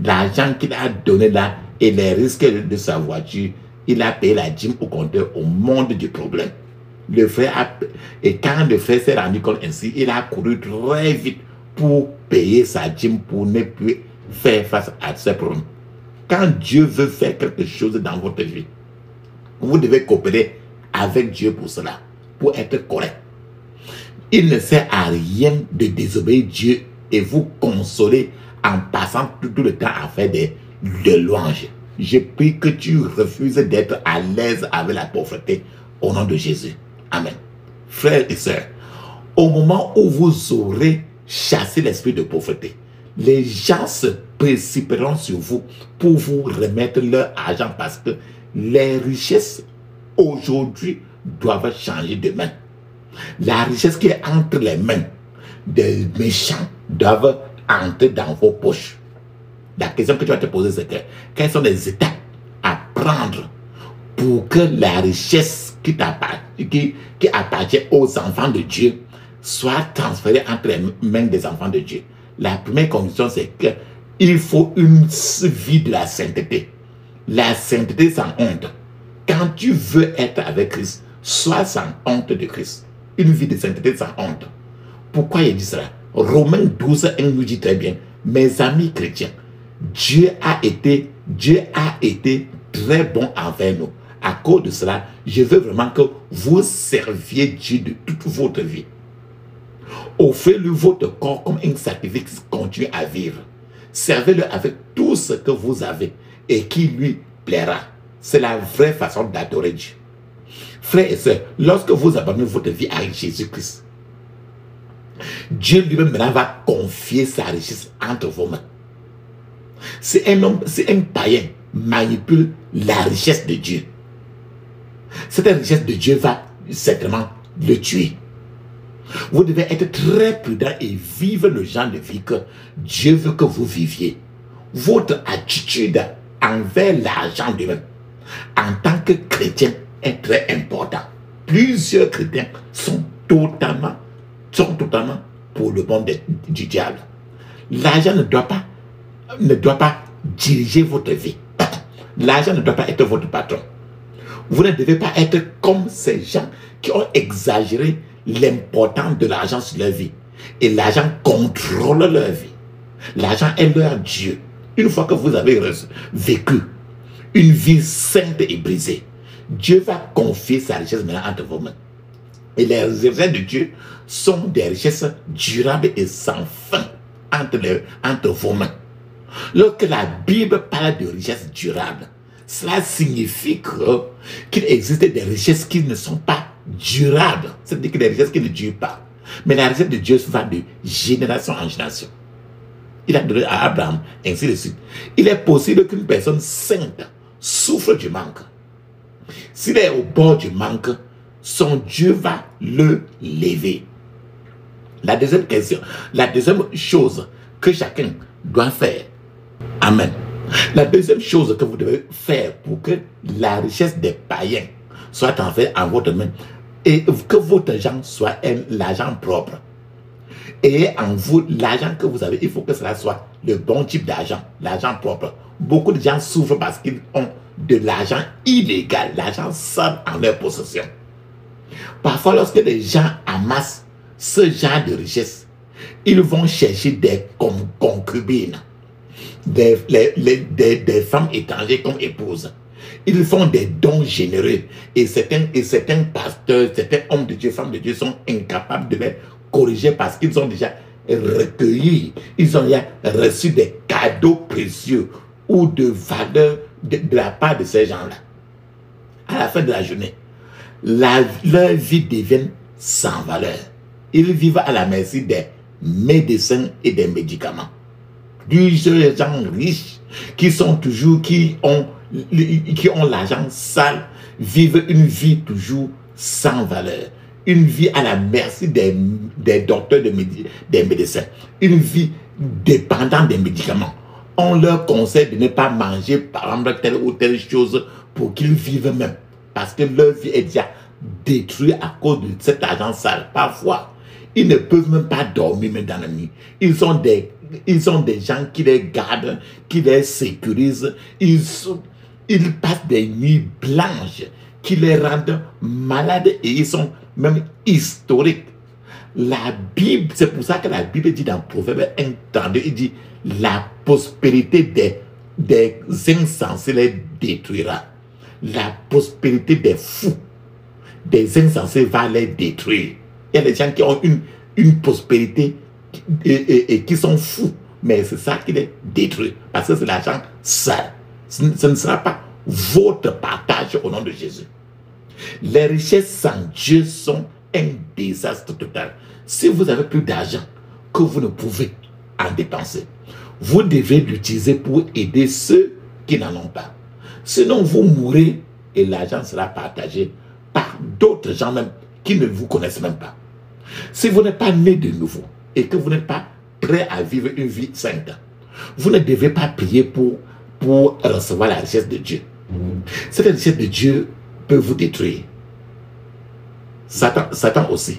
L'argent qu'il a donné là et les risques de sa voiture, il a payé la dîme au compteur au monde du problème. Et quand le frère s'est rendu compte ainsi, il a couru très vite pour payer sa dîme pour ne plus faire face à ce problème. Quand Dieu veut faire quelque chose dans votre vie, vous devez coopérer avec Dieu pour cela, pour être correct. Il ne sert à rien de désobéir Dieu et vous consoler en passant tout le temps à faire des louanges. Je prie que tu refuses d'être à l'aise avec la pauvreté au nom de Jésus. Amen. Frères et sœurs, au moment où vous aurez chassé l'esprit de pauvreté, les gens se précipiteront sur vous pour vous remettre leur argent, parce que les richesses aujourd'hui doivent changer de main. La richesse qui est entre les mains des méchants doivent entrer dans vos poches. La question que tu vas te poser, c'est quelles sont les étapes à prendre pour que la richesse qui appartient aux enfants de Dieu soit transférée entre les mains des enfants de Dieu. La première condition, c'est qu'il faut une vie de la sainteté. La sainteté sans honte. Quand tu veux être avec Christ, sois sans honte de Christ. Une vie de sainteté sans honte. Pourquoi il dit cela? Romains 12, 1 nous dit très bien, mes amis chrétiens, Dieu a été très bon envers nous. À cause de cela, je veux vraiment que vous serviez Dieu de toute votre vie. Offrez-lui votre corps comme un sacrifice continue à vivre. Servez-le avec tout ce que vous avez et qui lui plaira. C'est la vraie façon d'adorer Dieu. Frères et sœurs, lorsque vous abandonnez votre vie à Jésus-Christ, Dieu lui-même maintenant va confier sa richesse entre vos mains. C'est un païen manipule la richesse de Dieu. Cette richesse de Dieu va certainement le tuer. Vous devez être très prudent et vivre le genre de vie que Dieu veut que vous viviez. Votre attitude envers l'argent lui-même en tant que chrétien est très important. Plusieurs chrétiens sont totalement pour le bon du diable. L'argent ne doit pas diriger votre vie. L'argent ne doit pas être votre patron. Vous ne devez pas être comme ces gens qui ont exagéré l'importance de l'argent sur leur vie. Et l'argent contrôle leur vie. L'argent est leur Dieu. Une fois que vous avez vécu une vie sainte et brisée, Dieu va confier sa richesse maintenant entre vos mains. Et les richesses de Dieu sont des richesses durables et sans fin entre vos mains. Lorsque la Bible parle de richesses durables, cela signifie qu'il existe des richesses qui ne sont pas durables. C'est-à-dire que des richesses qui ne durent pas. Mais la richesse de Dieu va de génération en génération. Il a donné à Abraham, ainsi de suite. Il est possible qu'une personne sainte souffre du manque. S'il est au bord du manque, son Dieu va le lever. La deuxième chose que chacun doit faire. Amen. La deuxième chose que vous devez faire pour que la richesse des païens soit en fait en votre main Et que votre argent soit l'argent propre. Et en vous, l'argent que vous avez, il faut que cela soit le bon type d'argent, l'argent propre. Beaucoup de gens souffrent parce qu'ils ont de l'argent illégal, l'argent sale en leur possession. Parfois, lorsque les gens amassent ce genre de richesse, ils vont chercher des concubines, des femmes étrangères comme épouses. Ils font des dons généreux et certains pasteurs, certains hommes de Dieu, femmes de Dieu sont incapables de les corriger parce qu'ils ont déjà recueilli, ils ont déjà reçu des cadeaux précieux ou de valeur de la part de ces gens-là. À la fin de la journée, leur vie devient sans valeur. Ils vivent à la merci des médecins et des médicaments. Plusieurs gens riches qui ont l'argent sale vivent une vie toujours sans valeur. Une vie à la merci des docteurs, des médecins. Une vie dépendante des médicaments. On leur conseille de ne pas manger, par exemple, telle ou telle chose pour qu'ils vivent même. Parce que leur vie est déjà détruite à cause de cet argent sale. Parfois, ils ne peuvent même pas dormir même dans la nuit. Ils ont des gens qui les gardent, qui les sécurisent. Ils passent des nuits blanches qui les rendent malades et ils sont même historiques. La Bible, c'est pour ça que la Bible dit dans Proverbe 1:32, il dit la prospérité des insensés les détruira. La prospérité des fous, des insensés va les détruire. Il y a des gens qui ont une prospérité et qui sont fous, mais c'est ça qui les détruit parce que c'est l'argent sale. Ce ne sera pas votre partage au nom de Jésus. Les richesses sans Dieu sont un désastre total. Si vous avez plus d'argent que vous ne pouvez en dépenser, vous devez l'utiliser pour aider ceux qui n'en ont pas. Sinon, vous mourrez et l'argent sera partagé par d'autres gens même qui ne vous connaissent même pas. Si vous n'êtes pas né de nouveau et que vous n'êtes pas prêt à vivre une vie sainte, vous ne devez pas prier pour recevoir la richesse de Dieu. Cette richesse de Dieu peut vous détruire. Satan aussi.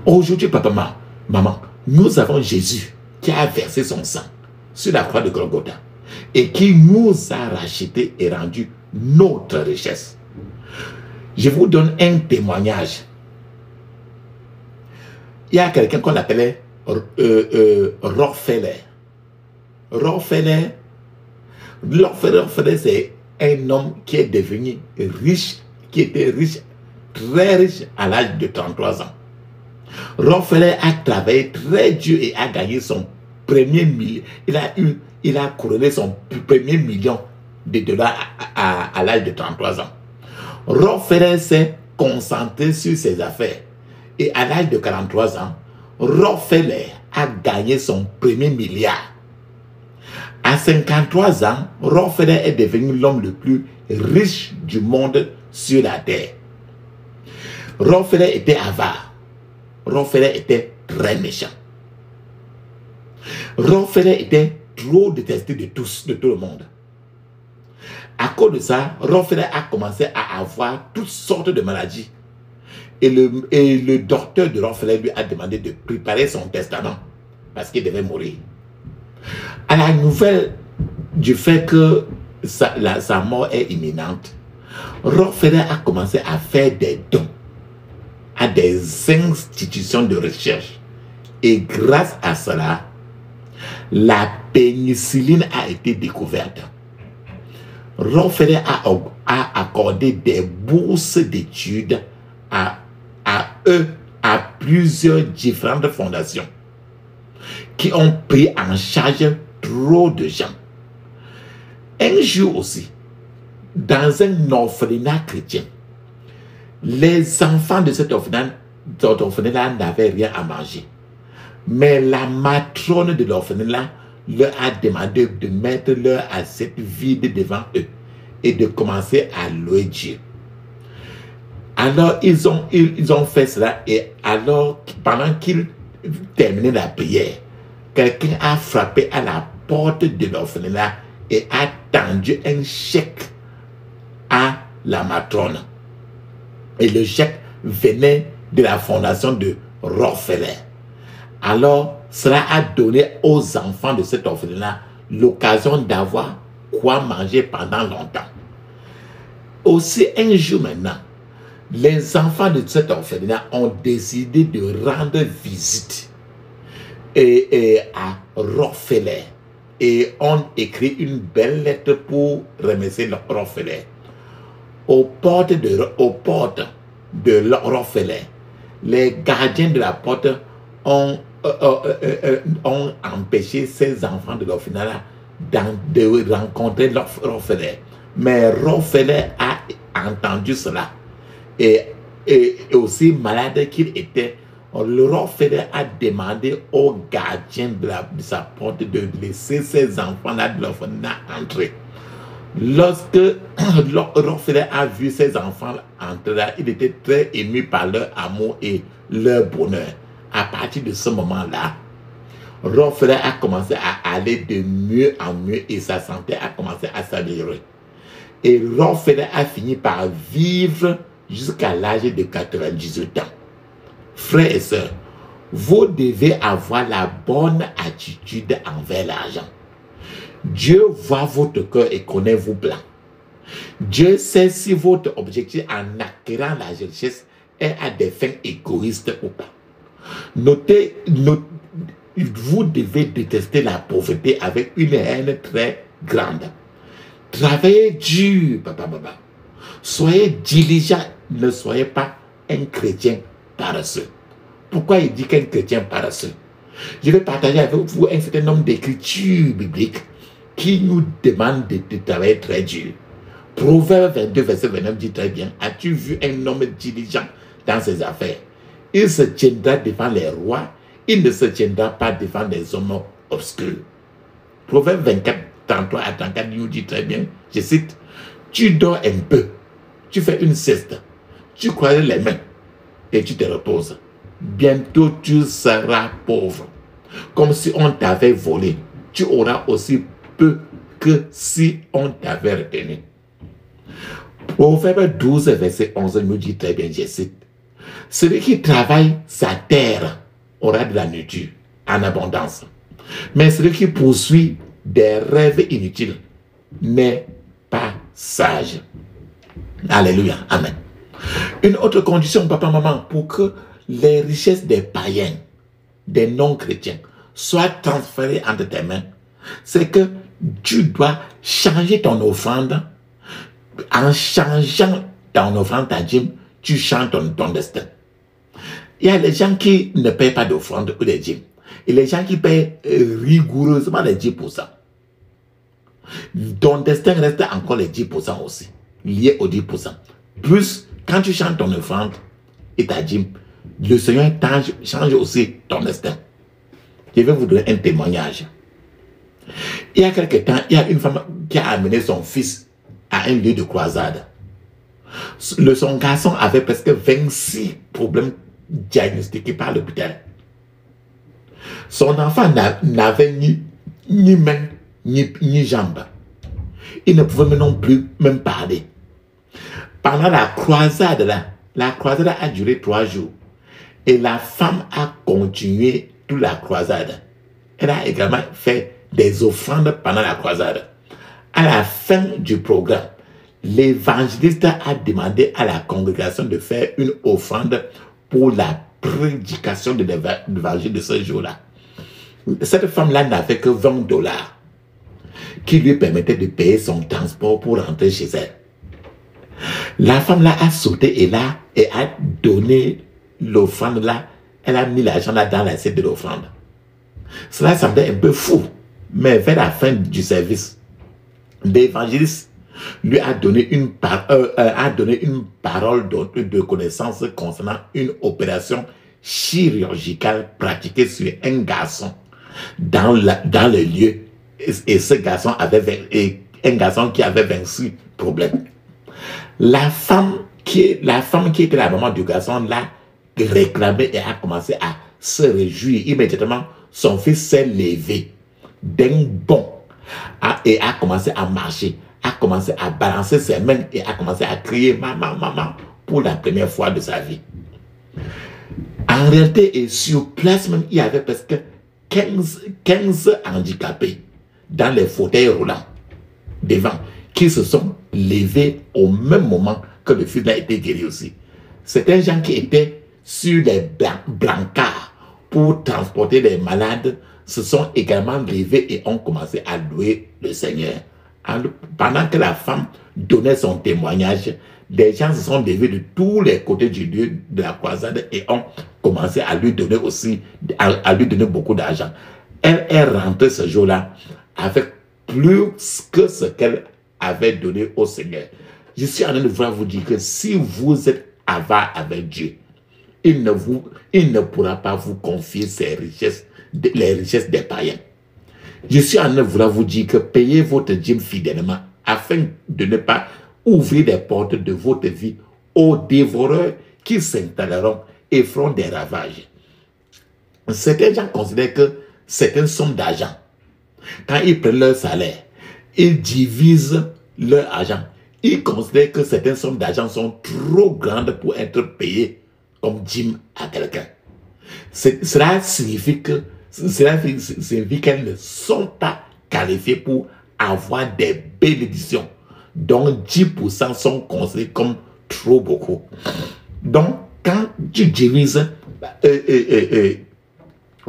Aujourd'hui, papa, maman, nous avons Jésus qui a versé son sang sur la croix de Golgotha et qui nous a racheté et rendu notre richesse. Je vous donne un témoignage. Il y a quelqu'un qu'on appelait Rockefeller. Rockefeller, c'est un homme qui est devenu riche, qui était riche, très riche à l'âge de 33 ans. Rockefeller a travaillé très dur et a gagné son premier million. Il a couronné son premier million de dollars à l'âge de 33 ans. Rockefeller s'est concentré sur ses affaires. Et à l'âge de 43 ans, Rockefeller a gagné son premier milliard. À 53 ans, Rockefeller est devenu l'homme le plus riche du monde sur la terre. Rockefeller était avare. Rockefeller était très méchant. Rockefeller était trop détesté de tous, de tout le monde. À cause de ça, Rockefeller a commencé à avoir toutes sortes de maladies. Et le docteur de Rockefeller lui a demandé de préparer son testament parce qu'il devait mourir. À la nouvelle du fait que sa mort est imminente, Rockefeller a commencé à faire des dons à des institutions de recherche. Et grâce à cela, la pénicilline a été découverte. Rockefeller a accordé des bourses d'études à plusieurs différentes fondations qui ont pris en charge trop de gens. Un jour aussi, dans un orphelinat chrétien, les enfants de cet orphelinat n'avaient rien à manger. Mais la matrone de l'orphelinat leur a demandé de mettre leur assiette vide devant eux et de commencer à louer Dieu. Alors, ils ont fait cela et alors, pendant qu'ils terminaient la prière, quelqu'un a frappé à la porte de l'orphelinat et a tendu un chèque à la matrone. Et le chèque venait de la fondation de Rockefeller. Alors, cela a donné aux enfants de cet orphelinat l'occasion d'avoir quoi manger pendant longtemps. Aussi, un jour maintenant, les enfants de cet orphelinat ont décidé de rendre visite à Rockefeller et ont écrit une belle lettre pour remercier Rockefeller. Aux portes de Rockefeller, les gardiens de la porte ont empêché ces enfants de l'orphelinat de rencontrer Rockefeller. Mais Rockefeller a entendu cela. Et aussi malade qu'il était, Rockefeller a demandé aux gardiens de sa porte de laisser ces enfants-là de l'orphelinat entrer. Lorsque Rockefeller a vu ces enfants entrer là, il était très ému par leur amour et leur bonheur. À partir de ce moment-là, Rockefeller a commencé à aller de mieux en mieux et sa santé a commencé à s'améliorer. Et Rockefeller a fini par vivre jusqu'à l'âge de 98 ans. Frères et sœurs, vous devez avoir la bonne attitude envers l'argent. Dieu voit votre cœur et connaît vos plans. Dieu sait si votre objectif en acquérant la richesse est à des fins égoïstes ou pas. Notez, vous devez détester la pauvreté avec une haine très grande. Travaillez dur, papa. Soyez diligent, ne soyez pas un chrétien paresseux. Pourquoi il dit qu'un chrétien paresseux? Je vais partager avec vous un certain nombre d'écritures bibliques qui nous demandent de travailler très dur. Proverbe 22, verset 29 dit très bien: as-tu vu un homme diligent dans ses affaires? Il se tiendra devant les rois, il ne se tiendra pas devant les hommes obscurs. Proverbe 24, 33 à 34 nous dit très bien, je cite: tu dors un peu, tu fais une sieste, tu croises les mains et tu te reposes. Bientôt tu seras pauvre, comme si on t'avait volé. Tu auras aussi peu que si on t'avait retenu. Proverbe 12, verset 11 nous dit très bien, je cite: celui qui travaille sa terre aura de la nourriture en abondance, mais celui qui poursuit des rêves inutiles n'est pas sage. Alléluia, amen. Une autre condition, papa, maman, pour que les richesses des païens, des non-chrétiens, soient transférées entre tes mains, c'est que tu dois changer ton offrande. En changeant ton offrande, ta dîme, tu changes ton destin. Il y a les gens qui ne payent pas d'offrande ou des dîmes. Et les gens qui payent rigoureusement les 10%. Ton destin reste encore les 10% aussi, lié aux 10%. Plus, quand tu changes ton offrande et ta dîme, le Seigneur change aussi ton destin. Je vais vous donner un témoignage. Il y a quelque temps, il y a une femme qui a amené son fils à un lieu de croisade. Son garçon avait presque 26 problèmes diagnostiqués par l'hôpital. Son enfant n'avait ni main, ni jambes. Il ne pouvait non plus même parler. Pendant la croisade, la croisade a duré 3 jours. Et la femme a continué toute la croisade. Elle a également fait des offrandes pendant la croisade. À la fin du programme, l'évangéliste a demandé à la congrégation de faire une offrande pour la prédication de l'évangile de ce jour-là. Cette femme-là n'avait que $20 qui lui permettait de payer son transport pour rentrer chez elle. La femme-là a sauté et a donné l'offrande là. Elle a mis l'argent là dans l'assiette de l'offrande. Cela semblait un peu fou, mais vers la fin du service, l'évangéliste lui a donné une parole de connaissance concernant une opération chirurgicale pratiquée sur un garçon dans le lieu. Et ce garçon un garçon qui avait 26 problèmes. La femme qui était la maman du garçon l'a réclamé et a commencé à se réjouir. Immédiatement, son fils s'est levé d'un bond et a commencé à marcher, a commencé à balancer ses mains et a commencé à crier « Maman, maman » pour la première fois de sa vie. En réalité, et sur place même, il y avait presque 15 handicapés dans les fauteuils roulants devant, qui se sont levés au même moment que le fils a été guéri aussi. C'était gens qui étaient sur les brancards pour transporter les malades, se sont également levés et ont commencé à louer le Seigneur. Pendant que la femme donnait son témoignage, des gens se sont levés de tous les côtés du lieu de la croisade et ont commencé à lui donner aussi, à lui donner beaucoup d'argent. Elle est rentrée ce jour-là avec plus que ce qu'elle avait donné au Seigneur. Je suis en train de vouloir vous dire que si vous êtes avare avec Dieu, il ne pourra pas vous confier ses richesses, les richesses des païens. Je suis en train de vouloir vous dire que payez votre dîme fidèlement afin de ne pas ouvrir les portes de votre vie aux dévoreurs qui s'installeront et feront des ravages. Certains gens considèrent que c'est une somme d'argent. Quand ils prennent leur salaire, ils divisent leur argent. Ils considèrent que certaines sommes d'argent sont trop grandes pour être payées comme dîme à quelqu'un. Cela signifie qu'elles ne sont pas qualifiées pour avoir des bénédictions. Donc 10% sont considérés comme trop beaucoup. Donc quand tu divises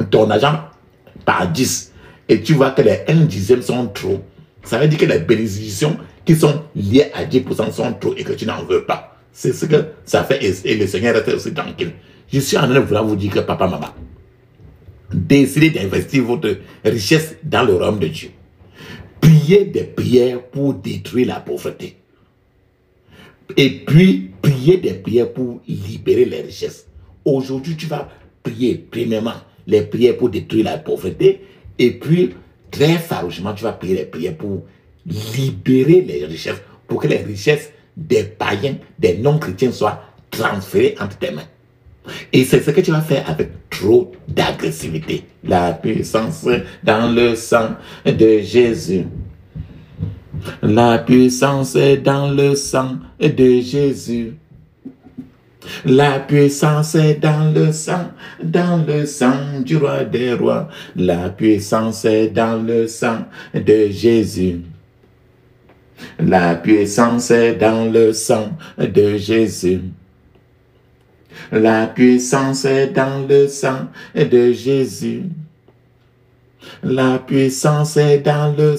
ton argent par 10 et tu vois que les 1/10 sont trop, ça veut dire que les bénédictions qui sont liées à 10% sont trop et que tu n'en veux pas. C'est ce que ça fait et le Seigneur reste aussi tranquille. Je suis en train de vouloir vous dire que papa, maman, décidez d'investir votre richesse dans le royaume de Dieu. Priez des prières pour détruire la pauvreté. Et puis, priez des prières pour libérer les richesses. Aujourd'hui, tu vas prier, premièrement, les prières pour détruire la pauvreté. Et puis, très farouchement, tu vas prier les prières pour libérer les richesses, pour que les richesses des païens, des non-chrétiens soient transférées entre tes mains. Et c'est ce que tu vas faire avec trop d'agressivité. La puissance dans le sang de Jésus. La puissance dans le sang de Jésus. La puissance dans le sang du roi des rois. La puissance dans le sang de Jésus. La puissance dans le sang de Jésus. La puissance dans le sang de Jésus. La puissance dans le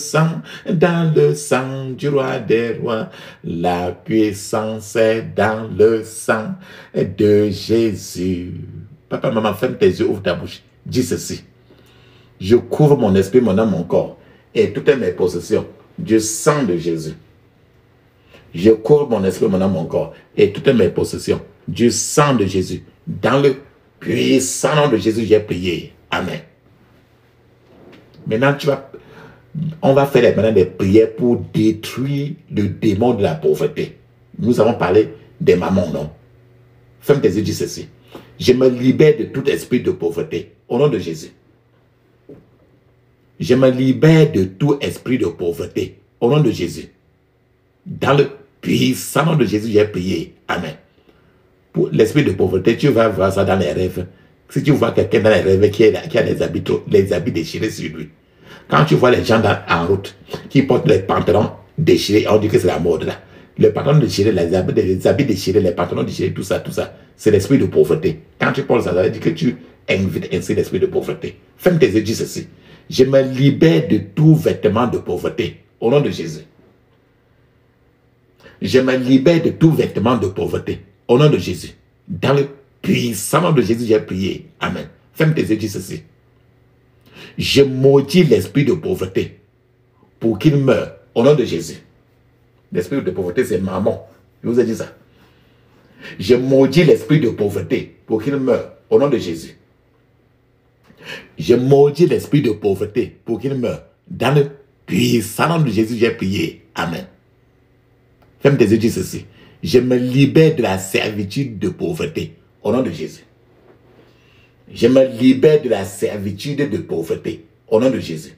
sang du roi des rois. La puissance dans le sang de Jésus. Papa, maman, ferme tes yeux, ouvre ta bouche. Dis ceci. Je couvre mon esprit, mon âme, mon corps et toutes mes possessions du sang de Jésus. Je couvre mon esprit, mon âme, mon corps et toutes mes possessions du sang de Jésus. Dans le puissant nom de Jésus, j'ai prié. Amen. Maintenant, on va faire maintenant des prières pour détruire le démon de la pauvreté. Nous avons parlé des mamans, non? Ferme tes yeux, dis ceci. Je me libère de tout esprit de pauvreté au nom de Jésus. Je me libère de tout esprit de pauvreté au nom de Jésus. Dans le puissant nom de Jésus, j'ai prié. Amen. Pour l'esprit de pauvreté, tu vas voir ça dans les rêves. Si tu vois quelqu'un dans les rêves qui a les habits déchirés sur lui. Quand tu vois les gens en route qui portent les pantalons déchirés, on dit que c'est la mode là. Les pantalons déchirés, les habits déchirés, les pantalons déchirés, tout ça, c'est l'esprit de pauvreté. Quand tu parles ça, ça veut dire que tu invites ainsi l'esprit de pauvreté. Ferme tes yeux, dis ceci. Je me libère de tout vêtement de pauvreté au nom de Jésus. Je me libère de tout vêtement de pauvreté au nom de Jésus. Dans le puissant nom de Jésus, j'ai prié. Amen. Ferme tes yeux, dis ceci. Je maudis l'esprit de pauvreté pour qu'il meure au nom de Jésus. L'esprit de pauvreté, c'est maman. Je vous ai dit ça. Je maudis l'esprit de pauvreté pour qu'il meure au nom de Jésus. Je maudis l'esprit de pauvreté pour qu'il meure. Dans le puissant nom de Jésus, j'ai prié. Amen. Ferme tes yeux, dis ceci. Je me libère de la servitude de pauvreté au nom de Jésus. Je me libère de la servitude de pauvreté au nom de Jésus.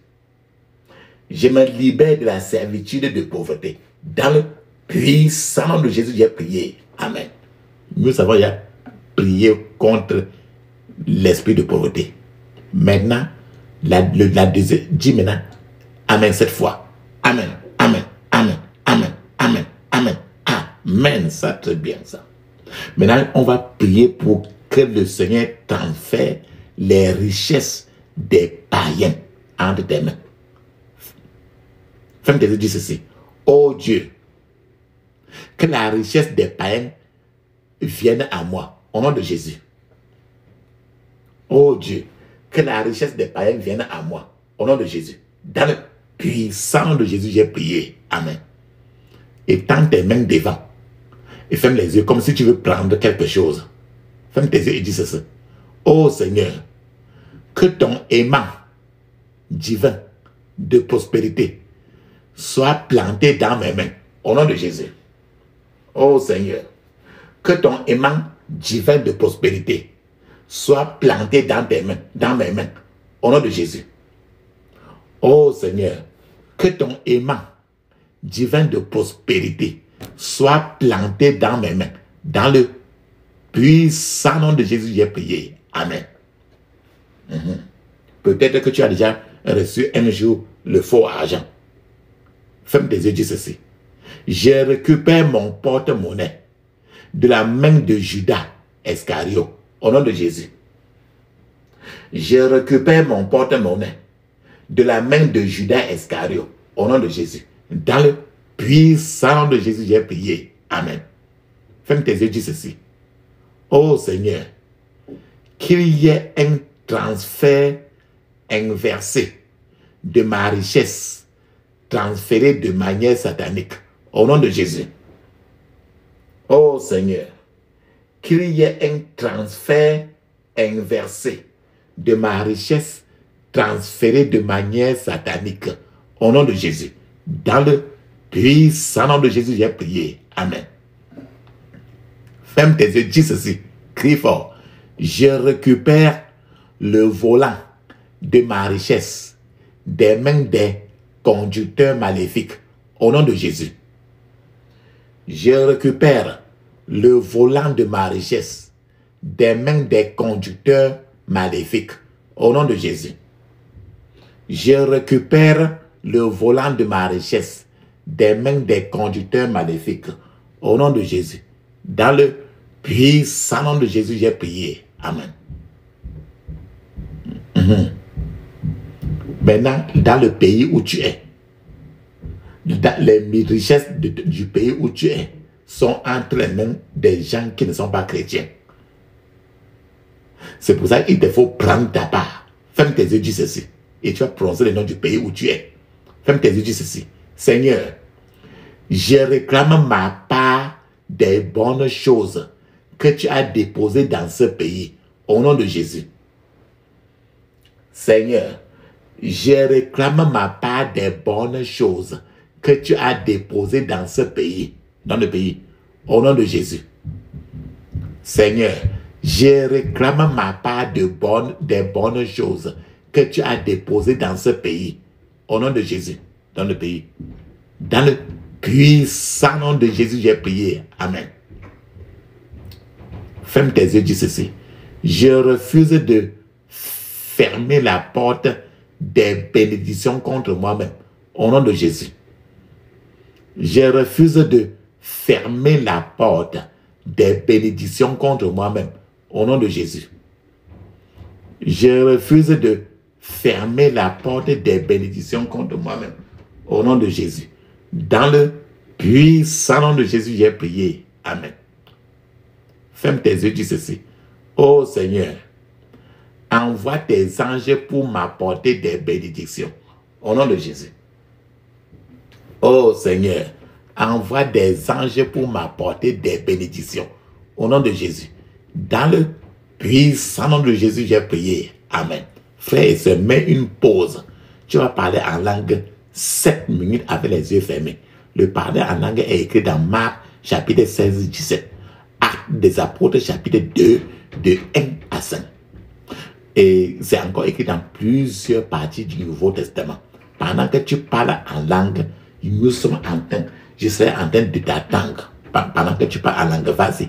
Je me libère de la servitude de pauvreté. Dans le puissant nom de Jésus, j'ai prié. Amen. Nous savons, il y a prié contre l'esprit de pauvreté. Maintenant, la deuxième, dis maintenant, Amen cette fois. Amen, Amen, Amen, Amen, Amen, Amen, Amen. Ça, très bien ça. Maintenant, on va prier pour que le Seigneur transfère les richesses des païens entre tes mains. Femme tes yeux, dis ceci. Oh Dieu, que la richesse des païens vienne à moi, au nom de Jésus. Oh Dieu, que la richesse des païens vienne à moi, au nom de Jésus. Dans le puissant nom de Jésus, j'ai prié. Amen. Étends tes mains devant et ferme les yeux comme si tu veux prendre quelque chose. Ferme tes yeux et dis ceci. Oh Seigneur, que ton aimant divin de prospérité soit planté dans mes mains, au nom de Jésus. Oh Seigneur, que ton aimant divin de prospérité soit planté dans tes mains, dans mes mains, au nom de Jésus. Oh Seigneur, que ton aimant divin de prospérité soit planté dans mes mains, dans le puissant nom de Jésus, j'ai prié. Amen. Peut-être que tu as déjà reçu un jour le faux argent. Ferme tes yeux, dis ceci. Je récupère mon porte-monnaie de la main de Judas Iscariot, au nom de Jésus. Je récupère mon porte-monnaie de la main de Judas Iscariot, au nom de Jésus. Dans le puissant nom de Jésus, j'ai prié. Amen. Ferme tes yeux, dis ceci. Oh Seigneur, qu'il y ait un transfert inversé de ma richesse, transférée de manière satanique, au nom de Jésus. Oh Seigneur, qu'il y ait un transfert inversé de ma richesse, transférée de manière satanique, au nom de Jésus. Dans le puissant nom de Jésus, j'ai prié. Amen. Ferme tes yeux, dis ceci, crie fort. Je récupère le volant de ma richesse des mains des conducteurs maléfiques, au nom de Jésus. Je récupère le volant de ma richesse des mains des conducteurs maléfiques, au nom de Jésus. Je récupère le volant de ma richesse des mains des conducteurs maléfiques, au nom de Jésus. Dans le puissant nom de Jésus, j'ai prié. Amen. Maintenant, dans le pays où tu es, les richesses du pays où tu es sont entre les mains des gens qui ne sont pas chrétiens. C'est pour ça qu'il te faut prendre ta part. Ferme tes yeux, dis ceci. Et tu vas prononcer le nom du pays où tu es. Ferme tes yeux, dis ceci. Seigneur, je réclame ma part des bonnes choses que tu as déposées dans ce pays, au nom de Jésus. Seigneur, je réclame ma part des bonnes choses que tu as déposées dans ce pays, dans le pays, au nom de Jésus. Seigneur, je réclame ma part des bonnes choses que tu as déposées dans ce pays, au nom de Jésus, dans le pays. Dans le puissant nom de Jésus, j'ai prié. Amen. Ferme tes yeux, dis ceci. Je refuse de fermer la porte des bénédictions contre moi-même, au nom de Jésus. Je refuse de fermer la porte des bénédictions contre moi-même, au nom de Jésus. Je refuse de fermer la porte des bénédictions contre moi-même, au nom de Jésus. Dans le puissant nom de Jésus, j'ai prié. Amen. Ferme tes yeux, dis ceci. Oh Seigneur, envoie tes anges pour m'apporter des bénédictions, au nom de Jésus. Oh Seigneur, envoie des anges pour m'apporter des bénédictions, au nom de Jésus. Dans le puissant nom de Jésus, j'ai prié. Amen. Frère et sœur, mets une pause. Tu vas parler en langue 7 minutes avec les yeux fermés. Le parler en langue est écrit dans Marc, chapitre 16, 17. Actes des apôtres, chapitre 2, de 1 à 5. Et c'est encore écrit dans plusieurs parties du Nouveau Testament. Pendant que tu parles en langue, nous sommes en train, je serai en train de t'attendre. Pendant que tu parles en langue, vas-y.